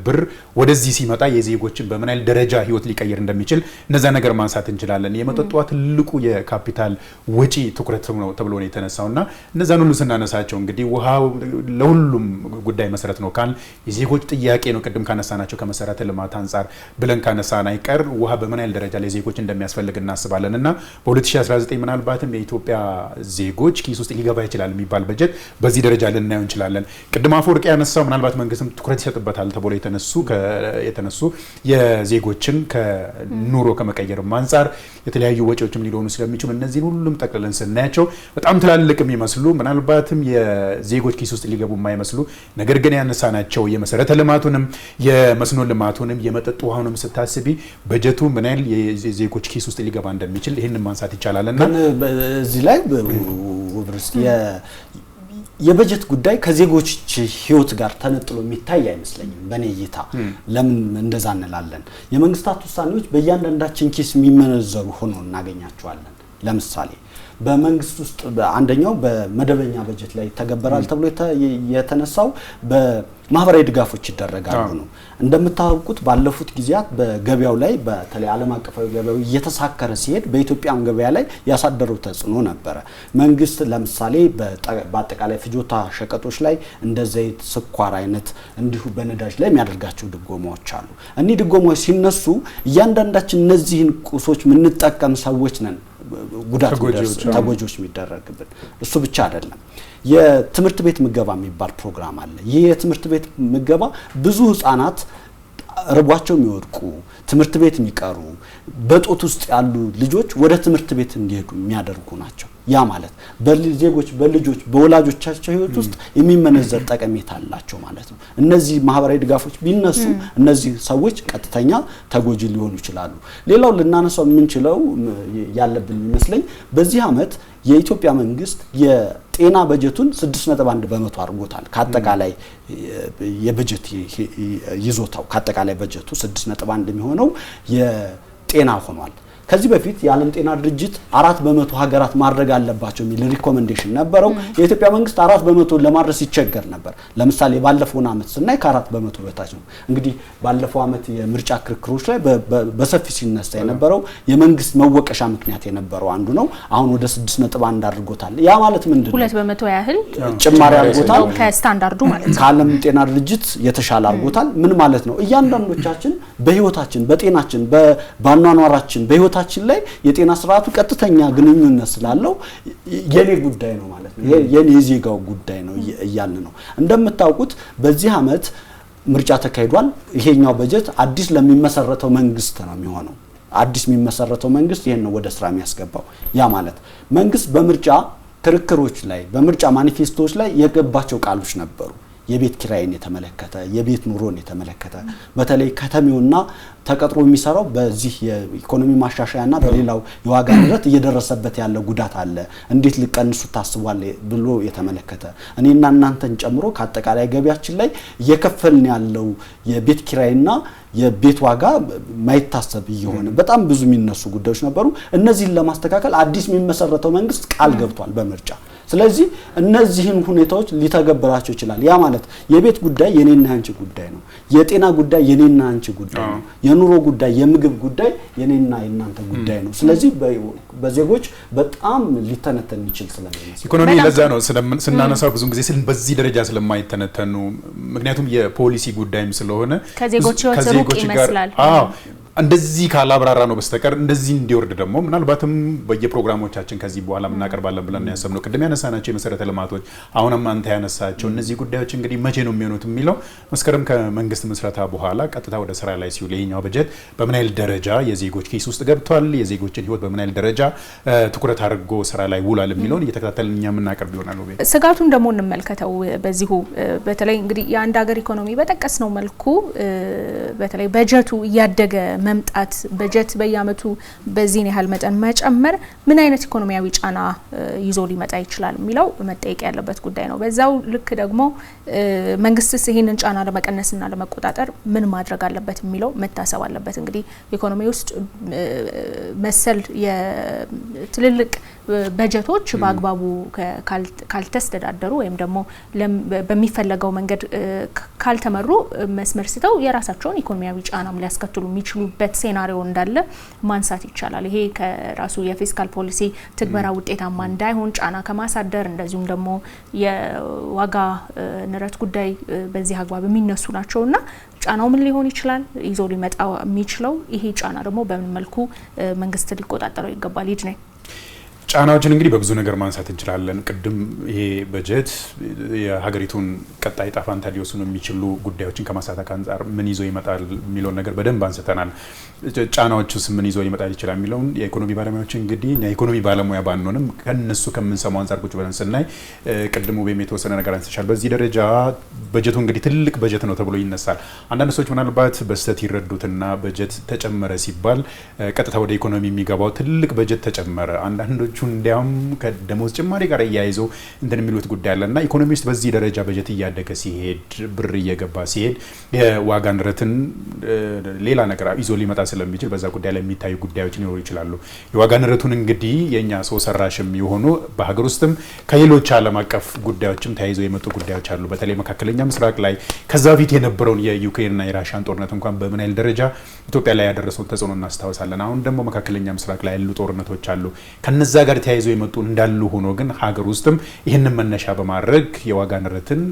ብር ወደዚህ ሲመጣ የዜጎችን በምን ያህል ደረጃ ህይወት ሊቀይር እንደሚችል እነዛ ነገር ማንሳት እንችላለን። የመጠጧ ትልቁ የካፒታል ወጪ ትኩረት ነው ተብሎ ነው የተነሳውና እነዛን ሁሉ ስናነሳቸው እንግዲህ ውሃው ለሁሉም ጉዳይ መሰረት ነው ካል የዜጎች ጥያቄ ነው። ቅድም ካነሳናቸው ከመሰረተ ልማት አንፃር ብለን ካነሳን አይቀር ውሃ በምን ያህል ደረጃ ለዜጎች እንደሚያስፈልግ እናስባለን እና በ2019 ምናልባትም የኢትዮጵያ ዜጎች ኪስ ውስጥ ሊገባ ይችላል የሚባል በጀት በዚህ ደረጃ ልናየው እንችላለን። ቅድም አፈወርቅ ያነሳው ምናልባት መንግስትም ትኩረት ይሰጥበታል ተብሎ የተነሱ የዜጎችን ከኑሮ ከመቀየር አንፃር የተለያዩ ወጪዎችም ሊሆኑ ስለሚችሉ እነዚህን ሁሉም ጠቅልለን ስናያቸው በጣም ትላልቅ የሚመስሉ ምናልባትም የዜጎች ኪስ ውስጥ ሊገቡ የማይመስሉ ነገር ግን ያነሳናቸው የመሰረተ ልማቱንም የመስኖ ልማቱንም የመጠጥ ውሃውንም ስታስቢ በጀቱ ምን ያህል የዜጎች ኪስ ውስጥ ሊገባ እንደሚችል ይህንን ማንሳት ይቻላልና እዚህ ላይ የበጀት ጉዳይ ከዜጎች ህይወት ጋር ተነጥሎ የሚታይ አይመስለኝም በኔ እይታ። ለምን እንደዛ እንላለን? የመንግስታት ውሳኔዎች በእያንዳንዳችን ኪስ የሚመነዘሩ ሆኖ እናገኛቸዋለን። ለምሳሌ በመንግስት ውስጥ አንደኛው በመደበኛ በጀት ላይ ተገበራል ተብሎ የተነሳው በማህበራዊ ድጋፎች ይደረጋሉ ነው። እንደምታውቁት ባለፉት ጊዜያት በገበያው ላይ በተለይ ዓለም አቀፋዊ ገበያው እየተሳከረ ሲሄድ በኢትዮጵያም ገበያ ላይ ያሳደረው ተጽዕኖ ነበረ። መንግስት ለምሳሌ በአጠቃላይ ፍጆታ ሸቀጦች ላይ እንደ ዘይት፣ ስኳር አይነት እንዲሁ በነዳጅ ላይ የሚያደርጋቸው ድጎማዎች አሉ። እኒህ ድጎማዎች ሲነሱ እያንዳንዳችን እነዚህን ቁሶች የምንጠቀም ሰዎች ነን ጉዳት ተጎጆች የሚደረግብን። እሱ ብቻ አይደለም። የትምህርት ቤት ምገባ የሚባል ፕሮግራም አለ። ይህ የትምህርት ቤት ምገባ ብዙ ህፃናት ርቧቸው የሚወድቁ ትምህርት ቤት የሚቀሩ በጦት ውስጥ ያሉ ልጆች ወደ ትምህርት ቤት እንዲሄዱ የሚያደርጉ ናቸው። ያ ማለት በዜጎች በልጆች በወላጆቻቸው ህይወት ውስጥ የሚመነዘር ጠቀሜታ አላቸው ማለት ነው። እነዚህ ማህበራዊ ድጋፎች ቢነሱ እነዚህ ሰዎች ቀጥተኛ ተጎጂ ሊሆኑ ይችላሉ። ሌላው ልናነሳው የምንችለው ያለብን ይመስለኝ በዚህ አመት የኢትዮጵያ መንግስት የጤና በጀቱን 6.1 በመቶ አድርጎታል። ከአጠቃላይ የበጀት ይዞታው ከአጠቃላይ በጀቱ 6.1 የሚሆነው የጤና ሆኗል። ከዚህ በፊት የዓለም ጤና ድርጅት 4 በመቶ ሀገራት ማድረግ አለባቸው የሚል ሪኮሜንዴሽን ነበረው። የኢትዮጵያ መንግስት 4 በመቶ ለማድረስ ይቸገር ነበር። ለምሳሌ ባለፈውን አመት ስናይ ከ4 በመቶ በታች ነው። እንግዲህ ባለፈው አመት የምርጫ ክርክሮች ላይ በሰፊ ሲነሳ የነበረው የመንግስት መወቀሻ ምክንያት የነበረው አንዱ ነው። አሁን ወደ 6.1 አድርጎታል። ያ ማለት ምንድነው? 2 በመቶ ያህል ጭማሪ አድርጎታል። ከስታንዳርዱ ማለት ነው። ከዓለም ጤና ድርጅት የተሻለ አድርጎታል። ምን ማለት ነው? እያንዳንዶቻችን በህይወታችን በጤናችን በአኗኗራችን በህይወታችን ላይ የጤና ስርዓቱ ቀጥተኛ ግንኙነት ስላለው የኔ ጉዳይ ነው ማለት ነው። የኔ የዜጋው ጉዳይ ነው እያልን ነው። እንደምታውቁት በዚህ አመት ምርጫ ተካሂዷል። ይሄኛው በጀት አዲስ ለሚመሰረተው መንግስት ነው የሚሆነው። አዲስ የሚመሰረተው መንግስት ይሄን ነው ወደ ስራ የሚያስገባው። ያ ማለት መንግስት በምርጫ ክርክሮች ላይ በምርጫ ማኒፌስቶዎች ላይ የገባቸው ቃሎች ነበሩ። የቤት ኪራይን የተመለከተ የቤት ኑሮን የተመለከተ በተለይ ከተሜውና ተቀጥሮ የሚሰራው በዚህ የኢኮኖሚ ማሻሻያና በሌላው የዋጋ ንረት እየደረሰበት ያለ ጉዳት አለ፣ እንዴት ሊቀንሱ ታስቧል ብሎ የተመለከተ እኔና እናንተን ጨምሮ ከአጠቃላይ ገቢያችን ላይ እየከፈልን ያለው የቤት ኪራይና የቤት ዋጋ ማይታሰብ እየሆነ በጣም ብዙ የሚነሱ ጉዳዮች ነበሩ። እነዚህን ለማስተካከል አዲስ የሚመሰረተው መንግስት ቃል ገብቷል በምርጫ። ስለዚህ እነዚህን ሁኔታዎች ሊተገብራቸው ይችላል። ያ ማለት የቤት ጉዳይ የኔና አንቺ ጉዳይ ነው። የጤና ጉዳይ የኔና አንቺ ጉዳይ ነው። የኑሮ ጉዳይ የምግብ ጉዳይ የኔና የናንተ ጉዳይ ነው። ስለዚህ በዜጎች በጣም ሊተነተን ይችላል ስለሚመስል ኢኮኖሚ ለዛ ነው ስናነሳው ብዙ ጊዜ በዚህ ደረጃ ስለማይተነተኑ ምክንያቱም የፖሊሲ ጉዳይም ስለሆነ ከዜጎች ሩቅ ይመስላል። እንደዚህ ካላብራራ ነው በስተቀር እንደዚህ እንዲወርድ ደግሞ ምናልባትም በየፕሮግራሞቻችን ከዚህ በኋላ እናቀርባለን ብለን ያሰብነው ቅድም ያነሳናቸው የመሰረተ ልማቶች አሁንም አንተ ያነሳቸው እነዚህ ጉዳዮች እንግዲህ መቼ ነው የሚሆኑት የሚለው መስከረም ከመንግስት ምስረታ በኋላ ቀጥታ ወደ ስራ ላይ ሲውል ይሄኛው በጀት በምን ያህል ደረጃ የዜጎች ኪስ ውስጥ ገብቷል፣ የዜጎችን ህይወት በምን ያህል ደረጃ ትኩረት አድርጎ ስራ ላይ ውሏል የሚለውን እየተከታተልን እኛ የምናቀርብ ይሆናል። ስጋቱን ደግሞ እንመልከተው። በዚሁ በተለይ እንግዲህ የአንድ ሀገር ኢኮኖሚ በጠቀስነው መልኩ በተለይ በጀቱ እያደገ መምጣት በጀት በየአመቱ በዚህን ያህል መጠን መጨመር ምን አይነት ኢኮኖሚያዊ ጫና ይዞ ሊመጣ ይችላል የሚለው መጠየቅ ያለበት ጉዳይ ነው። በዛው ልክ ደግሞ መንግስትስ ይሄንን ጫና ለመቀነስና ለመቆጣጠር ምን ማድረግ አለበት የሚለው መታሰብ አለበት። እንግዲህ ኢኮኖሚ ውስጥ መሰል የትልልቅ በጀቶች በአግባቡ ካልተስተዳደሩ ወይም ደግሞ በሚፈለገው መንገድ ካልተመሩ መስመር ስተው የራሳቸውን ኢኮኖሚያዊ ጫናም ሊያስከትሉ የሚችሉበት ሴናሪዮ እንዳለ ማንሳት ይቻላል። ይሄ ከራሱ የፊስካል ፖሊሲ ትግበራ ውጤታማ እንዳይሆን ጫና ከማሳደር እንደዚሁም ደግሞ የዋጋ ንረት ጉዳይ በዚህ አግባብ የሚነሱ ናቸውና ጫናው ምን ሊሆን ይችላል ይዞ ሊመጣ የሚችለው ይሄ ጫና ደግሞ በምን መልኩ መንግስት ሊቆጣጠረው ይገባል? ይድነ ጫናዎችን እንግዲህ በብዙ ነገር ማንሳት እንችላለን። ቅድም ይሄ በጀት የሀገሪቱን ቀጣይ ዕጣ ፈንታ ሊወስኑ የሚችሉ ጉዳዮችን ከማሳካት አንጻር ምን ይዞ ይመጣል የሚለውን ነገር በደንብ አንስተናል። ጫናዎቹስ ምን ይዞ ሊመጣ ይችላል የሚለውን የኢኮኖሚ ባለሙያዎች እንግዲህ የኢኮኖሚ ባለሙያ ባንሆንም ከነሱ ከምንሰማው አንጻር ቁጭ ብለን ስናይ ቅድሙ የተወሰነ ነገር አንስተሻል። በዚህ ደረጃ በጀቱ እንግዲህ ትልቅ በጀት ነው ተብሎ ይነሳል። አንዳንድ ሰዎች ምናልባት በስተት ይረዱትና በጀት ተጨመረ ሲባል ቀጥታ ወደ ኢኮኖሚ የሚገባው ትልቅ በጀት ተጨመረ፣ አንዳንዶቹ እንዲያውም ከደሞዝ ጭማሪ ጋር እያይዘው እንትን የሚሉት ጉዳይ አለና ኢኮኖሚ ውስጥ በዚህ ደረጃ በጀት እያደገ ሲሄድ ብር እየገባ ሲሄድ የዋጋ ንረትን ሌላ ነገር ይዞ ሊመጣ ስለሚችል በዛ ጉዳይ ላይ የሚታዩ ጉዳዮች ሊኖሩ ይችላሉ። የዋጋ ንረቱን እንግዲህ የኛ ሰው ሰራሽም የሆኑ በሀገር ውስጥም ከሌሎች ዓለም አቀፍ ጉዳዮችም ተያይዘው የመጡ ጉዳዮች አሉ። በተለይ መካከለኛ ምስራቅ ላይ ከዛ በፊት የነበረውን የዩክሬንና የራሽያን ጦርነት እንኳን በምን ያህል ደረጃ ኢትዮጵያ ላይ ያደረሰውን ተጽዕኖ እናስታውሳለን። አሁን ደግሞ መካከለኛ ምስራቅ ላይ ያሉ ጦርነቶች አሉ። ከነዛ ጋር ተያይዘው የመጡ እንዳሉ ሆኖ ግን ሀገር ውስጥም ይህንን መነሻ በማድረግ የዋጋ ንረትን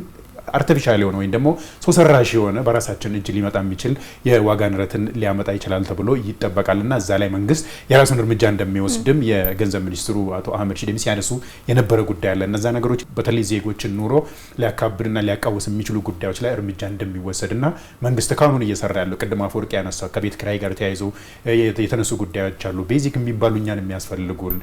አርቲፊሻል የሆነ ወይም ደግሞ ሰው ሰራሽ የሆነ በራሳችን እጅ ሊመጣ የሚችል የዋጋ ንረትን ሊያመጣ ይችላል ተብሎ ይጠበቃልና እዛ ላይ መንግስት የራሱን እርምጃ እንደሚወስድም የገንዘብ ሚኒስትሩ አቶ አህመድ ሺዴ ሲያነሱ የነበረ ጉዳይ አለ። እነዛ ነገሮች በተለይ ዜጎችን ኑሮ ሊያካብድና ሊያቃውስ የሚችሉ ጉዳዮች ላይ እርምጃ እንደሚወሰድና መንግስት ካሁኑን እየሰራ ያለው ቅድም አፈወርቅ ያነሳው ከቤት ኪራይ ጋር ተያይዞ የተነሱ ጉዳዮች አሉ። ቤዚክ የሚባሉ እኛን የሚያስፈልጉን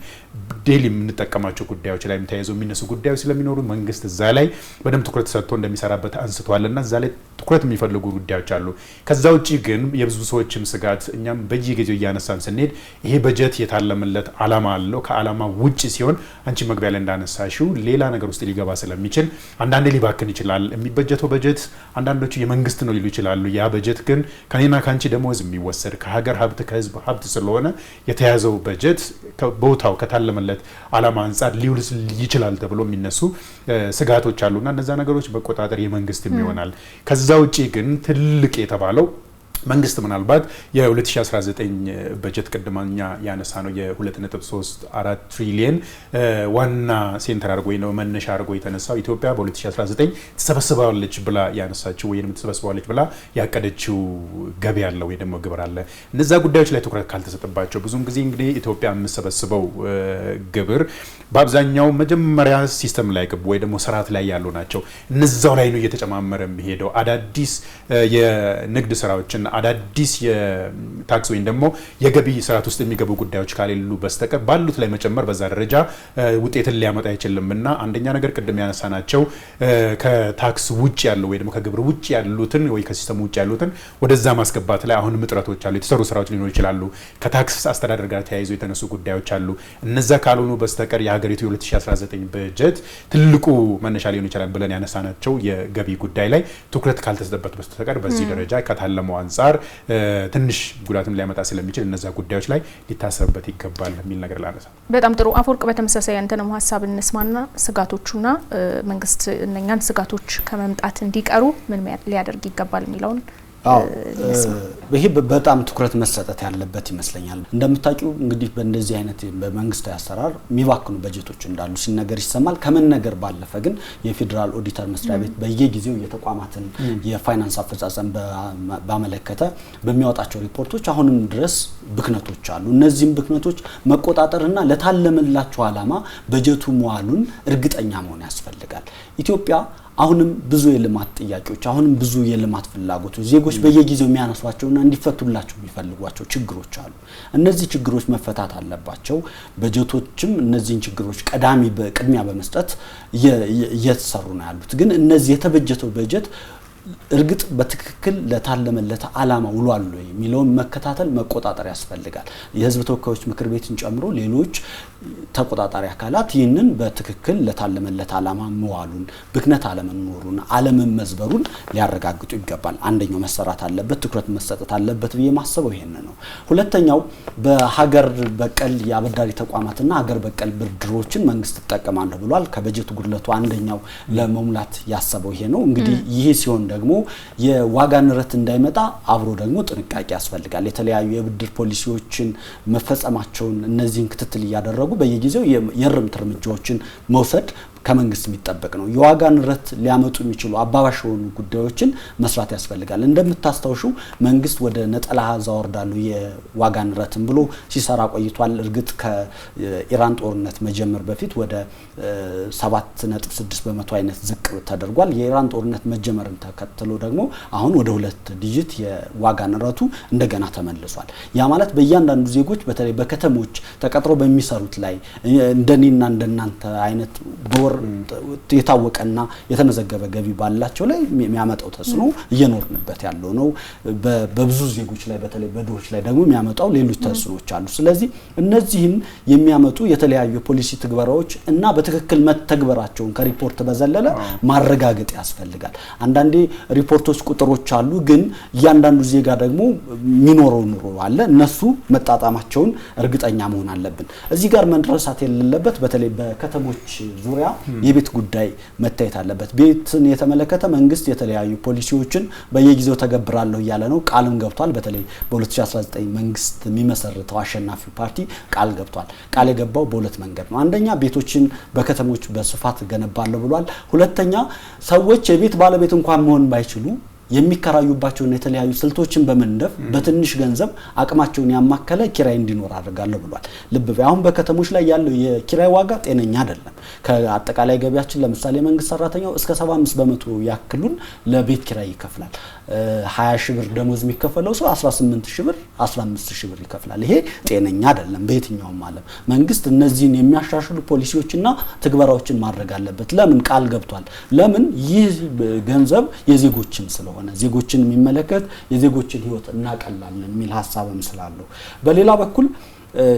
ዴሊ የምንጠቀማቸው ጉዳዮች ላይ ተያይዞ የሚነሱ ጉዳዮች ስለሚኖሩ መንግስት እዛ ላይ በደንብ ትኩረት ሰጥቶ እንደሚሰራበት አንስቷልና እዛ ላይ ትኩረት የሚፈልጉ ጉዳዮች አሉ። ከዛ ውጪ ግን የብዙ ሰዎችም ስጋት እኛም በየጊዜው እያነሳን ስንሄድ ይሄ በጀት የታለመለት አላማ አለው። ከአላማ ውጪ ሲሆን አንቺ መግቢያ ላይ እንዳነሳሽው ሌላ ነገር ውስጥ ሊገባ ስለሚችል አንዳንዴ ሊባክን ይችላል። የሚበጀተው በጀት አንዳንዶቹ የመንግስት ነው ሊሉ ይችላሉ። ያ በጀት ግን ከኔና ካንቺ ደሞዝ የሚወሰድ ከሀገር ሀብት ከህዝብ ሀብት ስለሆነ የተያዘው በጀት ቦታው ከታለመለት አላማ አንጻር ሊውል ይችላል ተብሎ የሚነሱ ስጋቶች አሉና እነዛ ነገሮች መቆጣጠር የመንግስትም ይሆናል። ከዛ ውጪ ግን ትልቅ የተባለው መንግስት ምናልባት የ2019 በጀት ቅድማኛ ያነሳ ነው የ2.34 ትሪሊየን ዋና ሴንተር አድርጎ ነው መነሻ አድርጎ የተነሳው ኢትዮጵያ በ2019 ተሰበስባለች ብላ ያነሳችው ወይንም ተሰበስባለች ብላ ያቀደችው ገቢ አለ ወይ ደግሞ ግብር አለ። እነዛ ጉዳዮች ላይ ትኩረት ካልተሰጠባቸው ብዙም ጊዜ እንግዲህ ኢትዮጵያ የምትሰበስበው ግብር በአብዛኛው መጀመሪያ ሲስተም ላይ ገቡ ወይ ደግሞ ስርዓት ላይ ያሉ ናቸው። እነዛው ላይ ነው እየተጨማመረ የሚሄደው አዳዲስ የንግድ ስራዎችን አዳዲስ የታክስ ወይም ደግሞ የገቢ ስርዓት ውስጥ የሚገቡ ጉዳዮች ካሌሉ በስተቀር ባሉት ላይ መጨመር በዛ ደረጃ ውጤትን ሊያመጣ አይችልምና አንደኛ ነገር ቅድም ያነሳናቸው ከታክስ ውጭ ያለው ወይ ደግሞ ከግብር ውጭ ያሉትን ወይ ከሲስተም ውጭ ያሉትን ወደዛ ማስገባት ላይ አሁንም እጥረቶች አሉ። የተሰሩ ስራዎች ሊኖሩ ይችላሉ። ከታክስ አስተዳደር ጋር ተያይዞ የተነሱ ጉዳዮች አሉ። እነዛ ካልሆኑ በስተቀር የሀገሪቱ የ2019 በጀት ትልቁ መነሻ ሊሆን ይችላል ብለን ያነሳናቸው የገቢ ጉዳይ ላይ ትኩረት ካልተሰጠበት በስተቀር በዚህ ደረጃ ከታለመው አንጻር ትንሽ ጉዳትም ሊያመጣ ስለሚችል እነዛ ጉዳዮች ላይ ሊታሰብበት ይገባል የሚል ነገር ላነሳ። በጣም ጥሩ አፈወርቅ፣ በተመሳሳይ አንተንም ሀሳብ እንስማና ስጋቶቹና መንግስት እነኛን ስጋቶች ከመምጣት እንዲቀሩ ምን ሊያደርግ ይገባል የሚለውን ይሄ በጣም ትኩረት መሰጠት ያለበት ይመስለኛል። እንደምታውቂው እንግዲህ በእንደዚህ አይነት በመንግስታዊ አሰራር የሚባክኑ በጀቶች እንዳሉ ሲነገር ይሰማል። ከመነገር ባለፈ ግን የፌዴራል ኦዲተር መስሪያ ቤት በየጊዜው የተቋማትን የፋይናንስ አፈጻጸም ባመለከተ በሚያወጣቸው ሪፖርቶች አሁንም ድረስ ብክነቶች አሉ። እነዚህም ብክነቶች መቆጣጠርና ለታለመላቸው አላማ በጀቱ መዋሉን እርግጠኛ መሆን ያስፈልጋል። ኢትዮጵያ አሁንም ብዙ የልማት ጥያቄዎች አሁንም ብዙ የልማት ፍላጎቶች ዜጎች በየጊዜው የሚያነሷቸውና እንዲፈቱላቸው የሚፈልጓቸው ችግሮች አሉ። እነዚህ ችግሮች መፈታት አለባቸው። በጀቶችም እነዚህን ችግሮች ቅድሚያ በመስጠት እየተሰሩ ነው ያሉት። ግን እነዚህ የተበጀተው በጀት እርግጥ በትክክል ለታለመለት ዓላማ ውሏል ወይ የሚለውን መከታተል መቆጣጠር ያስፈልጋል። የህዝብ ተወካዮች ምክር ቤትን ጨምሮ ሌሎች ተቆጣጣሪ አካላት ይህንን በትክክል ለታለመለት ዓላማ መዋሉን፣ ብክነት አለመኖሩን፣ አለመመዝበሩን ሊያረጋግጡ ይገባል። አንደኛው መሰራት አለበት፣ ትኩረት መሰጠት አለበት ብዬ ማሰበው ይሄን ነው። ሁለተኛው በሀገር በቀል የአበዳሪ ተቋማትና ሀገር በቀል ብድሮችን መንግስት ተጠቀማለሁ ብሏል። ከበጀት ጉድለቱ አንደኛው ለመሙላት ያሰበው ይሄ ነው። እንግዲህ ይሄ ሲሆን ደግሞ የዋጋ ንረት እንዳይመጣ አብሮ ደግሞ ጥንቃቄ ያስፈልጋል። የተለያዩ የብድር ፖሊሲዎችን መፈጸማቸውን እነዚህን ክትትል እያደረጉ በየጊዜው የእርምት እርምጃዎችን መውሰድ ከመንግስት የሚጠበቅ ነው። የዋጋ ንረት ሊያመጡ የሚችሉ አባባሽ የሆኑ ጉዳዮችን መስራት ያስፈልጋል። እንደምታስታውሹ መንግስት ወደ ነጠላ አሃዝ አወርዳለሁ የዋጋ ንረትን ብሎ ሲሰራ ቆይቷል። እርግጥ ከኢራን ጦርነት መጀመር በፊት ወደ 7.6 በመቶ አይነት ዝቅ ተደርጓል። የኢራን ጦርነት መጀመርን ተከትሎ ደግሞ አሁን ወደ 2 ዲጂት የዋጋ ንረቱ እንደገና ተመልሷል። ያ ማለት በእያንዳንዱ ዜጎች በተለይ በከተሞች ተቀጥሮ በሚሰሩት ላይ እንደኔና እንደናንተ አይነት የታወቀና የተመዘገበ ገቢ ባላቸው ላይ የሚያመጣው ተጽዕኖ እየኖርንበት ያለው ነው። በብዙ ዜጎች ላይ በተለይ በድሆች ላይ ደግሞ የሚያመጣው ሌሎች ተጽዕኖዎች አሉ። ስለዚህ እነዚህን የሚያመጡ የተለያዩ ፖሊሲ ትግበራዎች እና በትክክል መተግበራቸውን ከሪፖርት በዘለለ ማረጋገጥ ያስፈልጋል። አንዳንዴ ሪፖርቶች ቁጥሮች አሉ፣ ግን እያንዳንዱ ዜጋ ደግሞ የሚኖረው ኑሮ አለ። እነሱ መጣጣማቸውን እርግጠኛ መሆን አለብን። እዚህ ጋር መድረሳት የሌለበት በተለይ በከተሞች ዙሪያ የቤት ጉዳይ መታየት አለበት። ቤትን የተመለከተ መንግስት የተለያዩ ፖሊሲዎችን በየጊዜው ተገብራለሁ እያለ ነው። ቃልም ገብቷል። በተለይ በ2019 መንግስት የሚመሰርተው አሸናፊ ፓርቲ ቃል ገብቷል። ቃል የገባው በሁለት መንገድ ነው። አንደኛ ቤቶችን በከተሞች በስፋት ገነባለሁ ብሏል። ሁለተኛ ሰዎች የቤት ባለቤት እንኳን መሆን ባይችሉ የሚከራዩባቸውን የተለያዩ ስልቶችን በመንደፍ በትንሽ ገንዘብ አቅማቸውን ያማከለ ኪራይ እንዲኖር አድርጋለሁ ብሏል። ልብ በይ፣ አሁን በከተሞች ላይ ያለው የኪራይ ዋጋ ጤነኛ አይደለም። ከአጠቃላይ ገቢያችን ለምሳሌ መንግስት ሰራተኛው እስከ 75 በመቶ ያክሉን ለቤት ኪራይ ይከፍላል። 20 ሺህ ብር ደሞዝ የሚከፈለው ሰው 18 ሺህ ብር 15 ሺህ ብር ይከፍላል። ይሄ ጤነኛ አይደለም በየትኛውም ዓለም። መንግስት እነዚህን የሚያሻሽሉ ፖሊሲዎችና ትግበራዎችን ማድረግ አለበት። ለምን ቃል ገብቷል? ለምን ይህ ገንዘብ የዜጎችም ስለሆነ ዜጎችን የሚመለከት የዜጎችን ህይወት እናቀላለን የሚል ሐሳብም ስላለው፣ በሌላ በኩል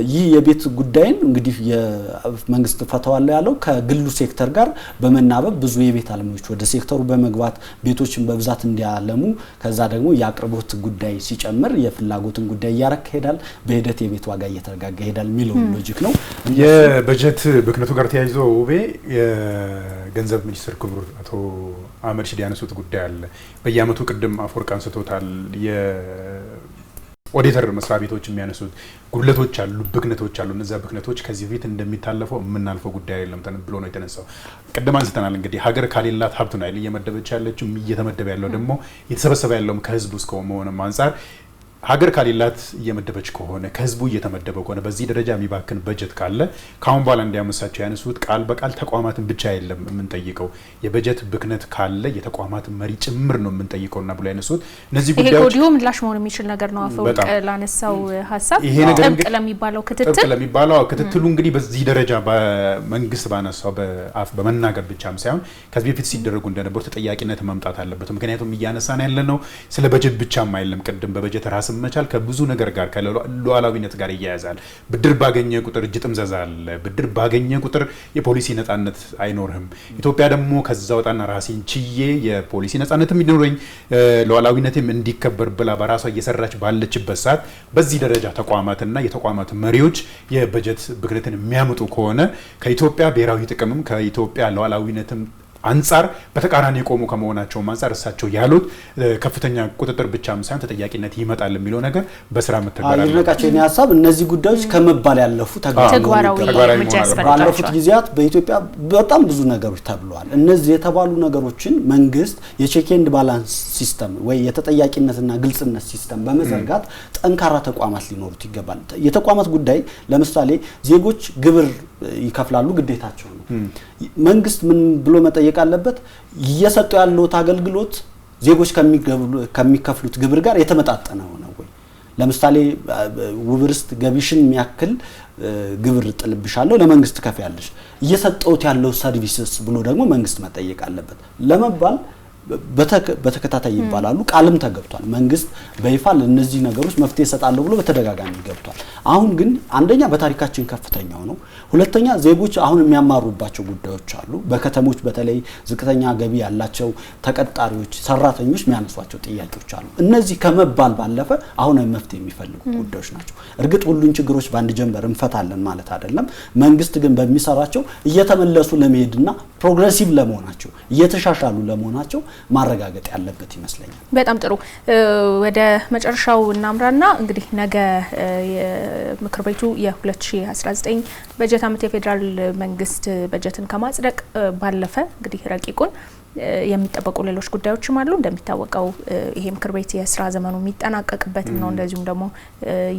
ይህ የቤት ጉዳይን እንግዲህ የመንግስት ፈተዋል ያለው ከግሉ ሴክተር ጋር በመናበብ ብዙ የቤት አልሚዎች ወደ ሴክተሩ በመግባት ቤቶችን በብዛት እንዲያለሙ፣ ከዛ ደግሞ የአቅርቦት ጉዳይ ሲጨምር የፍላጎትን ጉዳይ እያረካ ሄዳል። በሂደት የቤት ዋጋ እየተረጋጋ ሄዳል የሚለው ሎጂክ ነው። የበጀት ብክነቱ ጋር ተያይዞ ውቤ የገንዘብ ሚኒስትር ክቡር አቶ አህመድ ሺዴ ያነሱት ጉዳይ አለ። በየአመቱ ቅድም አፈወርቅ አንስቶታል። ኦዲተር መስሪያ ቤቶች የሚያነሱት ጉድለቶች አሉ፣ ብክነቶች አሉ። እነዚያ ብክነቶች ከዚህ በፊት እንደሚታለፈው የምናልፈው ጉዳይ አይደለም ብሎ ነው የተነሳው። ቅድም አንስተናል እንግዲህ ሀገር ካሌላት ሀብት ነው አይደል እየመደበች ያለችው። እየተመደበ ያለው ደግሞ እየተሰበሰበ ያለውም ከህዝብ ውስጥ ከመሆኑም አንፃር ሀገር ካሌላት እየመደበች ከሆነ ከህዝቡ እየተመደበ ከሆነ በዚህ ደረጃ የሚባክን በጀት ካለ ካሁን በኋላ እንዲያመሳቸው ያነሱት ቃል በቃል ተቋማትን ብቻ አይደለም የምንጠይቀው፣ የበጀት ብክነት ካለ የተቋማትን መሪ ጭምር ነው የምንጠይቀውና ብሎ ያነሱት እነዚህ ጉዳዮች ይሄ ኮዲዮ ምላሽ መሆን የሚችል ነገር ነው። አፈወርቅ ላነሳው ሀሳብ ጥብቅ ለሚባለው ክትትሉ እንግዲህ በዚህ ደረጃ በመንግስት ባነሳው በመናገር ብቻም ሳይሆን ከዚህ በፊት ሲደረጉ እንደነበሩ ተጠያቂነት መምጣት አለበት። ምክንያቱም እያነሳን ያለ ነው ስለ በጀት ብቻም አይደለም። ቅድም በበጀት ራስ መቻል ከብዙ ነገር ጋር ከሉዓላዊነት ጋር ይያያዛል። ብድር ባገኘ ቁጥር እጅ ጥምዘዛ አለ። ብድር ባገኘ ቁጥር የፖሊሲ ነጻነት አይኖርህም። ኢትዮጵያ ደግሞ ከዛ ወጣና ራሴን ችዬ የፖሊሲ ነጻነትም እንዲኖረኝ ሉዓላዊነትም እንዲከበር ብላ በራሷ እየሰራች ባለችበት ሰዓት በዚህ ደረጃ ተቋማትና የተቋማት መሪዎች የበጀት ብክነትን የሚያመጡ ከሆነ ከኢትዮጵያ ብሔራዊ ጥቅምም ከኢትዮጵያ ሉዓላዊነትም አንፃር በተቃራኒ የቆሙ ከመሆናቸው አንፃር እሳቸው ያሉት ከፍተኛ ቁጥጥር ብቻም ሳይሆን ተጠያቂነት ይመጣል የሚለው ነገር በስራ መተግበር አለ። የነቃቸው ሀሳብ እነዚህ ጉዳዮች ከመባል ያለፉ ተግባራዊ ባለፉት ጊዜያት በኢትዮጵያ በጣም ብዙ ነገሮች ተብለዋል። እነዚህ የተባሉ ነገሮችን መንግስት የቼክ ኤንድ ባላንስ ሲስተም ወይ የተጠያቂነትና ግልጽነት ሲስተም በመዘርጋት ጠንካራ ተቋማት ሊኖሩት ይገባል። የተቋማት ጉዳይ ለምሳሌ ዜጎች ግብር ይከፍላሉ፣ ግዴታቸው ነው። መንግስት ምን ብሎ መጠየቅ አለበት? እየሰጡ ያለው አገልግሎት ዜጎች ከሚከፍሉት ግብር ጋር የተመጣጠነ ነው ወይ? ለምሳሌ ውብርስት ገቢሽን የሚያክል ግብር ጥልብሻለሁ ለመንግስት ከፍያለሽ፣ እየሰጠውት ያለው ሰርቪስስ ብሎ ደግሞ መንግስት መጠየቅ አለበት ለመባል በተከታታይ ይባላሉ ቃልም ተገብቷል መንግስት በይፋ ለነዚህ ነገሮች መፍትሄ ይሰጣል ብሎ በተደጋጋሚ ገብቷል አሁን ግን አንደኛ በታሪካችን ከፍተኛው ነው ሁለተኛ ዜጎች አሁን የሚያማሩባቸው ጉዳዮች አሉ በከተሞች በተለይ ዝቅተኛ ገቢ ያላቸው ተቀጣሪዎች ሰራተኞች የሚያነሷቸው ጥያቄዎች አሉ እነዚህ ከመባል ባለፈ አሁን መፍትሄ የሚፈልጉ ጉዳዮች ናቸው እርግጥ ሁሉን ችግሮች ባንድ ጀንበር እንፈታለን ማለት አይደለም መንግስት ግን በሚሰራቸው እየተመለሱ ለመሄድና ፕሮግሬሲቭ ለመሆናቸው እየተሻሻሉ ለመሆናቸው ማረጋገጥ ያለበት ይመስለኛል በጣም ጥሩ ወደ መጨረሻው እናምራና እንግዲህ ነገ የምክር ቤቱ የ2019 በጀት ዓመት የፌደራል መንግስት በጀትን ከማጽደቅ ባለፈ እንግዲህ ረቂቁን የሚጠበቁ ሌሎች ጉዳዮችም አሉ እንደሚታወቀው ይሄ ምክር ቤት የስራ ዘመኑ የሚጠናቀቅበት ነው እንደዚሁም ደግሞ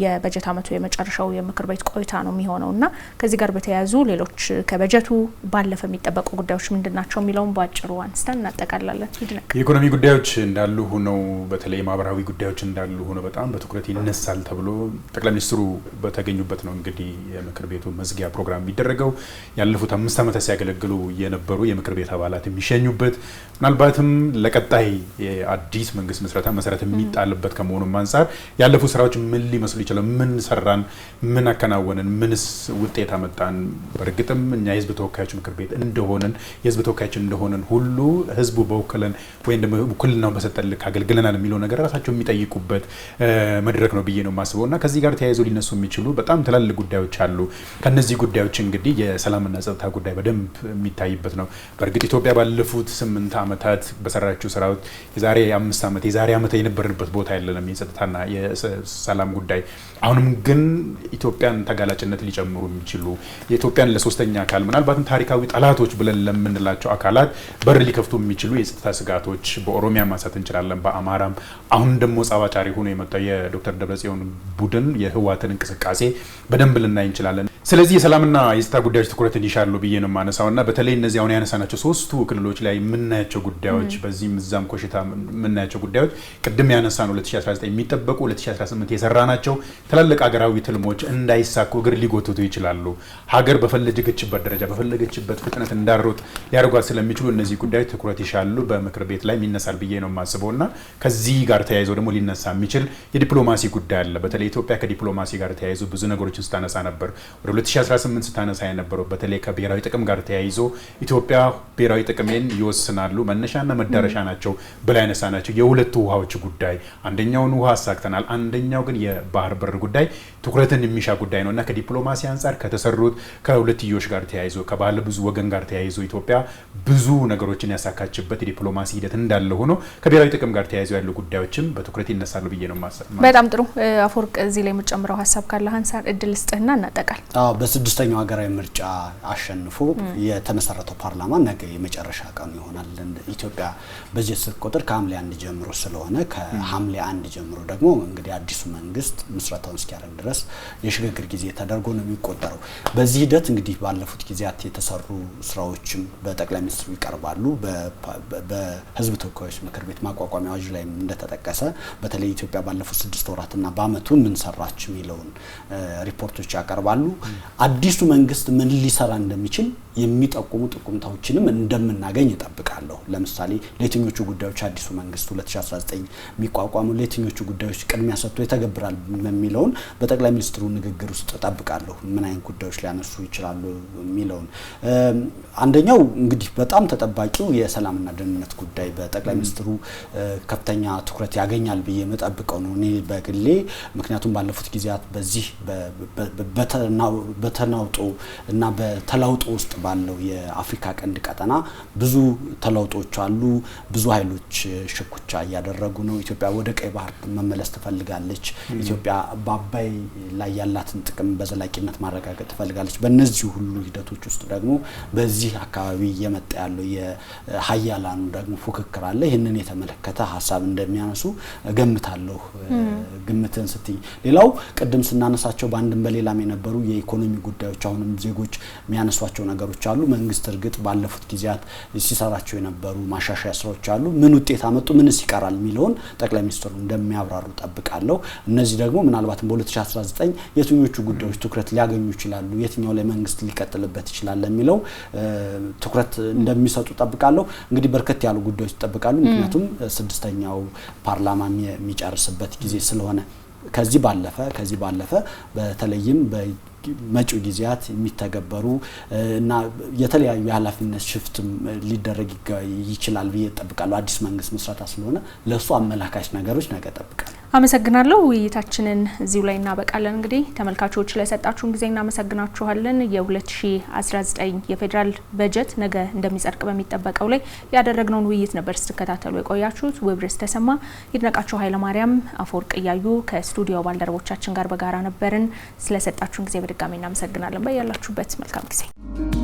የበጀት ዓመቱ የመጨረሻው የምክር ቤት ቆይታ ነው የሚሆነውና ከዚህ ጋር በተያያዙ ሌሎች ከበጀቱ ባለፈ የሚጠበቁ ጉዳዮች ምንድናቸው የሚለውን ባጭሩ አንስተን እናጠቃላለን የኢኮኖሚ ጉዳዮች እንዳሉ ሆነው በተለይ ማህበራዊ ጉዳዮች እንዳሉ ሆነው በጣም በትኩረት ይነሳል ተብሎ ጠቅላይ ሚኒስትሩ በተገኙበት ነው እንግዲህ የምክር ቤቱ መዝጊያ ፕሮግራም የሚደረገው ያለፉት 5 ዓመታት ሲያገለግሉ የነበሩ የምክር ቤት አባላት የሚሸኙበት ምናልባትም ለቀጣይ አዲስ መንግስት መስረታ መሰረት የሚጣልበት ከመሆኑም አንፃር ያለፉ ስራዎች ምን ሊመስሉ ይችላል ምን ሰራን ምን አከናወንን ምንስ ውጤት አመጣን በርግጥም እኛ የህዝብ ተወካዮች ምክር ቤት እንደሆነን የህዝብ ተወካዮች እንደሆነን ሁሉ ህዝቡ በወከለን ወይም ደግሞ ውክልናውን በሰጠን ልክ አገልግለናል የሚለው ነገር ራሳቸው የሚጠይቁበት መድረክ ነው ብዬ ነው የማስበውና ከዚህ ጋር ተያይዞ ሊነሱ የሚችሉ በጣም ትላልቅ ጉዳዮች አሉ ከነዚህ ጉዳዮች እንግዲህ የሰላምና ጸጥታ ጉዳይ በደንብ የሚታይበት ነው በርግጥ ኢትዮጵያ ባለፉት 8 ዓመታት በሰራችው ስራው የዛሬ 5 ዓመት የዛሬ ዓመት የነበርንበት ቦታ ያለንም የጸጥታና የሰላም ጉዳይ አሁንም ግን ኢትዮጵያን ተጋላጭነት ሊጨምሩ የሚችሉ የኢትዮጵያን ለሶስተኛ አካል ምናልባትም ታሪካዊ ጠላቶች ብለን ለምንላቸው አካላት በር ሊከፍቱ የሚችሉ የጸጥታ ስጋቶች በኦሮሚያ ማንሳት እንችላለን በአማራም አሁን ደግሞ ጻባጫሪ ሆኖ የመጣው የዶክተር ደብረጽዮን ቡድን የህወሓትን እንቅስቃሴ በደንብ ልናይ እንችላለን ስለዚህ የሰላምና የጸጥታ ጉዳዮች ትኩረትን ይሻሉ ብዬ ነው ማነሳውና በተለይ እነዚህ አሁን ያነሳናቸው ሶስቱ ክልሎች ላይ ምናያቸው ጉዳዮች በዚህም እዛም ኮሽታ ምናያቸው ጉዳዮች ቅድም ያነሳነው 2019 የሚጠበቁ 2018 የሰራናቸው ትላልቅ ሀገራዊ ትልሞች እንዳይሳኩ እግር ሊጎትቱ ይችላሉ ሀገር በፈለገችበት ደረጃ በፈለገችበት ፍጥነት እንዳሮጥ ሊያደርጓት ስለሚችሉ እነዚህ ጉዳዮች ትኩረት ይሻሉ በምክር ቤት ላይ የሚነሳል ብዬ ነው ማስበውና ከዚህ ጋር ተያይዞ ደግሞ ሊነሳ የሚችል የዲፕሎማሲ ጉዳይ አለ በተለይ ኢትዮጵያ ከዲፕሎማሲ ጋር ተያይዞ ብዙ ነገሮችን ስታነሳ ነበር ወደ 2018 ስታነሳ የነበረው በተለይ ከብሔራዊ ጥቅም ጋር ተያይዞ ኢትዮጵያ ብሔራዊ ጥቅሜን ይወስናሉ መነሻና መዳረሻ ናቸው ብላ ያነሳናቸው የሁለቱ ውሃዎች ጉዳይ አንደኛውን ውሃ አሳክተናል አንደኛው ግን የባህር በር ጉዳይ ትኩረትን የሚሻ ጉዳይ ነውና ከዲፕሎማሲ አንፃር ከተሰሩት ከሁለትዮሽ ጋር ተያይዞ ከባለ ብዙ ወገን ጋር ተያይዞ ኢትዮጵያ ብዙ ነገሮችን ያሳካችበት የዲፕሎማሲ ሂደት እንዳለ ሆኖ ከብሔራዊ ጥቅም ጋር ተያይዞ ያሉ ጉዳዮችም በትኩረት ይነሳሉ ብዬ ነው ማሰብ በጣም ጥሩ አፈወርቅ እዚህ ላይ የምጨምረው ሀሳብ ካለ አንሳር እድል ስጥህና እናጠቃል በስድስተኛው ሀገራዊ ምርጫ አሸንፎ የተመሰረተው ፓርላማ ነገ የመጨረሻ ቀኑ ይሆናል ኢትዮጵያ በጀት ስትቆጥር ከሐምሌ 1 ጀምሮ ስለሆነ ከሐምሌ 1 ጀምሮ ደግሞ እንግዲህ አዲሱ መንግስት ምስረታውን እስኪያደርግ ድረስ የሽግግር ጊዜ ተደርጎ ነው የሚቆጠረው በዚህ ሂደት እንግዲህ ባለፉት ጊዜያት የተሰሩ ስራዎችም በጠቅላይ ሚኒስትሩ ይቀርባሉ በህዝብ ተወካዮች ምክር ቤት ማቋቋሚያ አዋጅ ላይ እንደተጠቀሰ በተለይ ኢትዮጵያ ባለፉት 6 ወራትና በአመቱ ምን ሰራች የሚለውን ሪፖርቶች ያቀርባሉ አዲሱ መንግስት ምን ሊሰራ እንደሚችል የሚጠቁሙ ጥቁምታዎችንም እንደምናገኝ እጠብቃለሁ ለምሳሌ ለየትኞቹ ጉዳዮች አዲሱ መንግስት 2019 የሚቋቋሙ ለየትኞቹ ጉዳዮች ቅድሚያ ሰጥቶ ይተገብራል የሚለውን በጠቅላይ ሚኒስትሩ ንግግር ውስጥ እጠብቃለሁ ምን አይነት ጉዳዮች ሊያነሱ ይችላሉ የሚለውን አንደኛው እንግዲህ በጣም ተጠባቂው የሰላምና ደህንነት ጉዳይ በጠቅላይ ሚኒስትሩ ከፍተኛ ትኩረት ያገኛል ብዬ መጠብቀው ነው እኔ በግሌ ምክንያቱም ባለፉት ጊዜያት በዚህ በተናውጦ እና በተላውጦ ውስጥ ባለው የአፍሪካ ቀንድ ቀጠና ብዙ ተለውጦች አሉ ብዙ ኃይሎች ሽኩቻ እያደረጉ ነው ኢትዮጵያ ወደ ቀይ ባህር መመለስ ትፈልጋለች ኢትዮጵያ በአባይ ላይ ያላትን ጥቅም በዘላቂነት ማረጋገጥ ትፈልጋለች በእነዚህ ሁሉ ሂደቶች ውስጥ ደግሞ በዚህ አካባቢ እየመጣ ያለው የሀያላኑ ደግሞ ፉክክር አለ ይሄንን የተመለከተ ሀሳብ እንደሚያነሱ ገምታለሁ ግምትን ስትይ ሌላው ቅድም ስናነሳቸው በአንድም በሌላም የነበሩ የኢኮኖሚ ጉዳዮች አሁንም ዜጎች የሚያነሷቸው ነገሮች አሉ። መንግስት እርግጥ ባለፉት ጊዜያት ሲሰራቸው የነበሩ ማሻሻያ ስራዎች አሉ። ምን ውጤት አመጡ፣ ምንስ ይቀራል የሚለውን ጠቅላይ ሚኒስትሩ እንደሚያብራሩ ጠብቃለሁ። እነዚህ ደግሞ ምናልባትም በ2019 የትኞቹ ጉዳዮች ትኩረት ሊያገኙ ይችላሉ፣ የትኛው ላይ መንግስት ሊቀጥልበት ይችላል ለሚለው ትኩረት እንደሚሰጡ ጠብቃለሁ። እንግዲህ በርከት ያሉ ጉዳዮች ይጠብቃሉ። ምክንያቱም ስድስተኛው ፓርላማ የሚጨርስበት ጊዜ ስለሆነ ከዚህ ባለፈ በተለይም በመጪው ጊዜያት የሚተገበሩ እና የተለያዩ የኃላፊነት ሽፍት ሊደረግ ይችላል ብዬ እጠብቃለሁ። አዲስ መንግስት መስራታ ስለሆነ ለሱ አመላካች ነገሮች ነገ እጠብቃለሁ። አመሰግናለሁ። ውይይታችንን እዚሁ ላይ እናበቃለን። እንግዲህ ተመልካቾች ለሰጣችሁን ጊዜ እናመሰግናችኋለን። የ2019 የፌዴራል በጀት ነገ እንደሚጸድቅ በሚጠበቀው ላይ ያደረግነውን ውይይት ነበር ስትከታተሉ የቆያችሁት። ውብርስ ተሰማ፣ ይድነቃቸው ኃይለማርያም፣ አፈወርቅ እያዩ ከስቱዲዮ ባልደረቦቻችን ጋር በጋራ ነበርን። ስለሰጣችሁን ጊዜ በድጋሚ እናመሰግናለን። በያላችሁበት መልካም ጊዜ